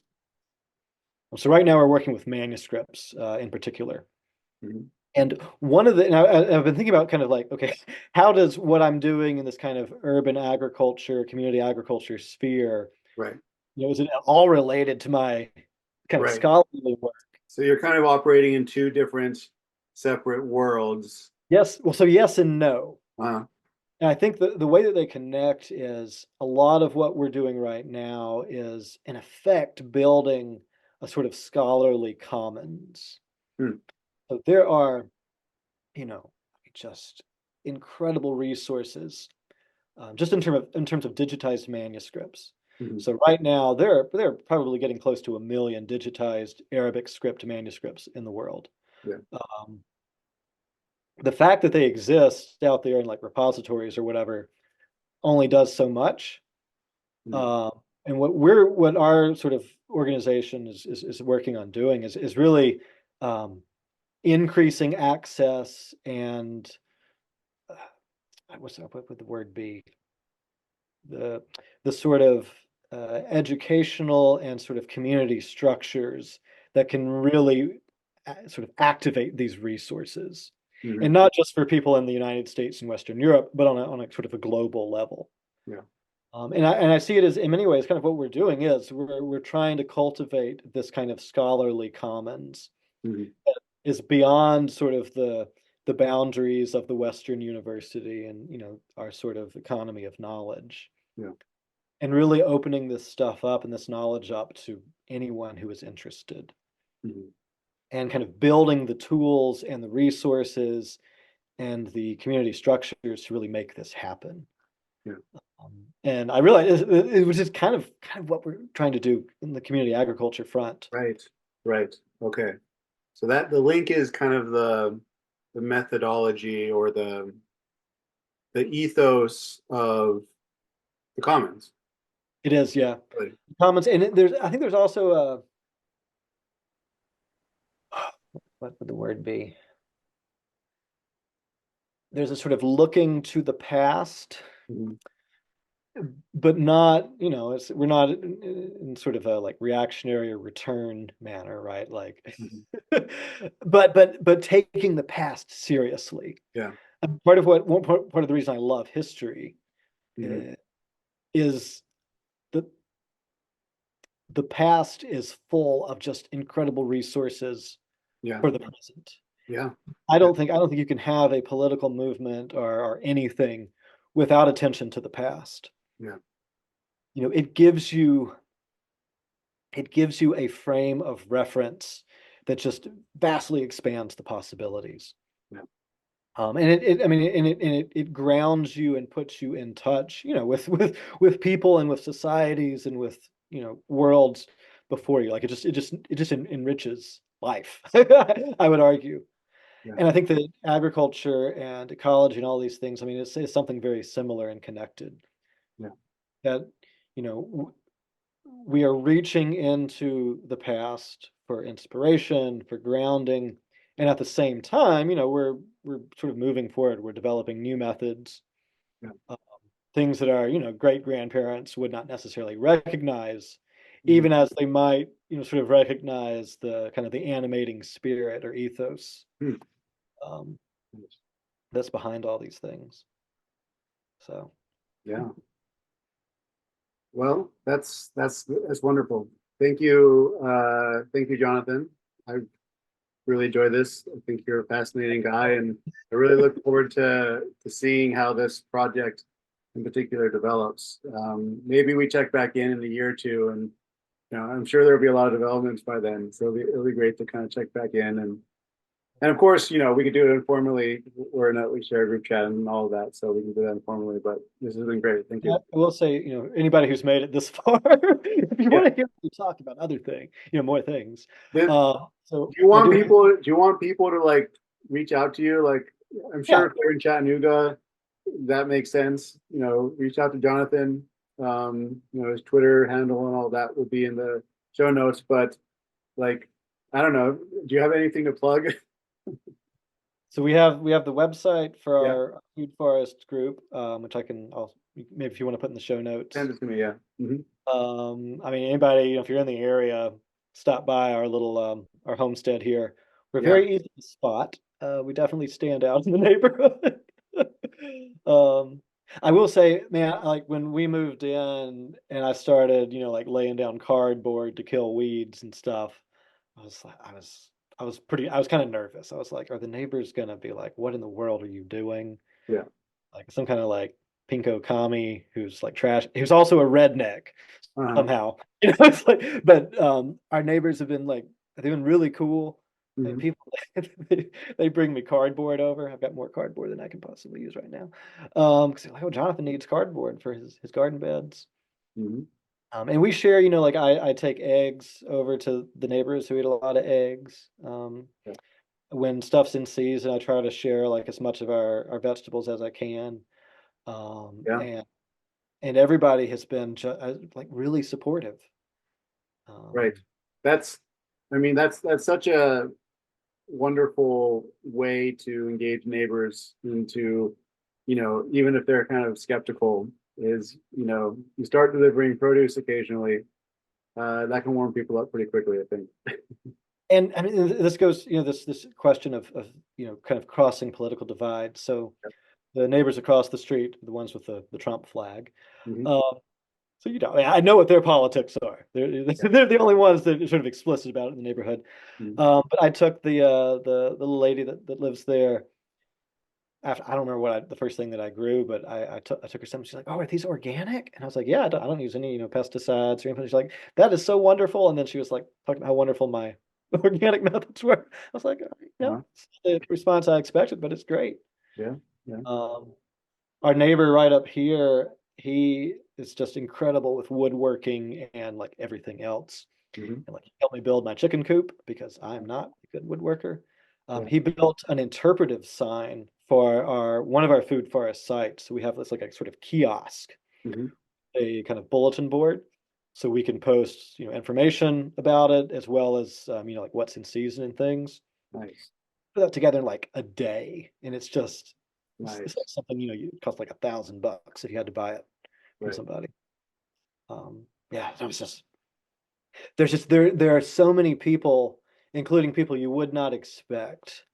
So right now we're working with manuscripts, in particular. Mhm. And I've been thinking about, kind of like, okay, how does what I'm doing in this kind of urban agriculture, community agriculture sphere, Right. is it all related to my kind of Right. scholarly work? So you're kind of operating in two different separate worlds. Yes. Well, so yes and no. Uh, And I think the way that they connect is a lot of what we're doing right now is, in effect, building a sort of scholarly commons. hmm. So there are, you know, just incredible resources, just in terms of digitized manuscripts. Mhm. So right now, they're probably getting close to 1 million digitized Arabic script manuscripts in the world. Yeah. Um, the fact that they exist out there in, like, repositories or whatever only does so much. Mhm. Uh, and what our sort of organization is working on doing is really, um, increasing access and, what would the word be? The sort of, educational and sort of community structures that can really sort of activate these resources, and Mhm. not just for people in the United States and Western Europe, but on a sort of a global level. Yeah. And I see it as, in many ways, kind of what we're doing is we're trying to cultivate this kind of scholarly commons Mhm. is beyond sort of the boundaries of the Western university and, our sort of economy of knowledge, Yeah. and really opening this stuff up and this knowledge up to anyone who is interested, Mhm. and kind of building the tools and the resources and the community structures to really make this happen. Yeah. And I realize it was just kind of what we're trying to do in the community agriculture front. Right. Right. Okay. So that the link is kind of the methodology or the ethos of the commons. It is, yeah. Right. Comments, and I think there's also a, what would the word be? There's a sort of looking to the past, Mhm. but not, we're not in sort of a like reactionary or return manner, right? Like, Mhm. but taking the past seriously. Yeah. And part of what one part of the reason I love history Hmm. uh, is the the past is full of just incredible resources Yeah. for the present. Yeah. Yeah. I don't think you can have a political movement or anything without attention to the past. Yeah. You know, it gives you a frame of reference that just vastly expands the possibilities. Yeah. And I mean, it grounds you and puts you in touch, with people and with societies and with, worlds before you. Like it just enriches life, I would argue. Yeah. And I think that agriculture and ecology and all these things, I mean, it's something very similar and connected. Yeah. That, we are reaching into the past for inspiration, for grounding, and at the same time, we're sort of moving forward. We're developing new methods, Yeah. uh, things that our great grandparents would not necessarily recognize, Mhm. even as they might sort of recognize the kind of the animating spirit or ethos Hmm. um, Nice. that's behind all these things. So Yeah. Well, that's wonderful. Thank you, Jonathan. I really enjoy this. I think you're a fascinating guy, and I really look forward to seeing how this project in particular develops. Maybe we check back in a year or two, and I'm sure there'll be a lot of developments by then. So it'll be great to kind of check back in, and of course, we could do it informally. We're in we share a group chat and all of that, so we can do that informally. But this has been great. Thank yeah, you. I will say, anybody who's made it this far, if you Yeah. want to hear me talk about other things, more things. Do So you I want do, people? Do you want people to like reach out to you? Like, I'm sure yeah, if they're in Chattanooga, that makes sense. Reach out to Jonathan. His Twitter handle and all that will be in the show notes. But like, I don't know. Do you have anything to plug? so we have the website for Yeah, our food forest group, which I'll maybe if you want to put in the show notes. send it to me. Yeah. Hmm. I mean, anybody, if you're in the area, stop by our homestead here. We're Yeah. very easy to spot. We definitely stand out in the neighborhood. Um, I will say, man, like when we moved in and I started, like laying down cardboard to kill weeds and stuff, I was like, I was kind of nervous. I was like, are the neighbors gonna be like, what in the world are you doing? Yeah. Like some kind of like pinko commie who's like trash, who's also a redneck Uh-huh. somehow. It's like, but our neighbors have been like, they've been really cool. And Hmm. people, they bring me cardboard over. I've got more cardboard than I can possibly use right now. Because they're like, oh, Jonathan needs cardboard for his garden beds. Hmm. And we share, like I take eggs over to the neighbors who eat a lot of eggs. Yeah. When stuff's in season, I try to share like as much of our vegetables as I can. Um, Yeah. and and everybody has been like really supportive. Right. Um, That's. I mean, that's such a wonderful way to engage neighbors into, even if they're kind of skeptical, is, you start delivering produce occasionally, that can warm people up pretty quickly, I think. and I mean, this goes, this question of kind of crossing political divides. So the neighbors across the street, the ones with the Trump flag. Hmm. Um, so I know what their politics are. Yeah. They're the only ones that are sort of explicit about it in the neighborhood. Hmm. But I took the little lady that lives there. After I don't remember the first thing that I grew, but I took her some. She's like, "Oh, are these organic?" And I was like, "Yeah, I don't use any pesticides or anything." She's like, "That is so wonderful." And then she was like talking about how wonderful my organic methods were. I was like, Uh-huh. it's the response I expected, but it's great." Yeah. Yeah. Um, our neighbor right up here, he is just incredible with woodworking and like everything else. Hmm. And like he helped me build my chicken coop because I'm not a good woodworker. Yeah. He built an interpretive sign for our one of our food forest sites. So we have this like a sort of kiosk, Hmm. a kind of bulletin board, so we can post information about it as well as like what's in season and things. Nice. Put that together in like a day, and it's like Nice. something it costs like $1,000 if you had to buy it from Right. somebody. Yeah, it was just there are so many people, including people you would not expect,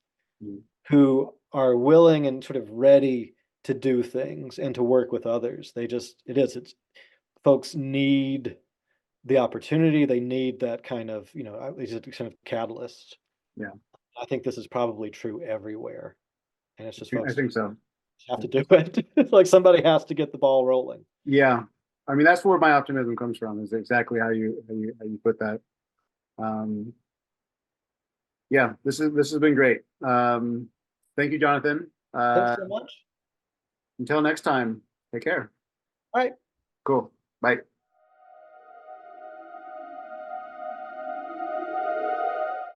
Mm. who are willing and sort of ready to do things and to work with others. It's folks need the opportunity. They need that kind of, these are kind of catalyst. Yeah, I think this is probably true everywhere. And it's just I folks think so. have to do it. It's like somebody has to get the ball rolling. Yeah, I mean that's where my optimism comes from. Is exactly how you put that. Um, yeah, this has been great. Thank you, Jonathan. Thanks so much. Until next time, take care. All right. Cool. Bye.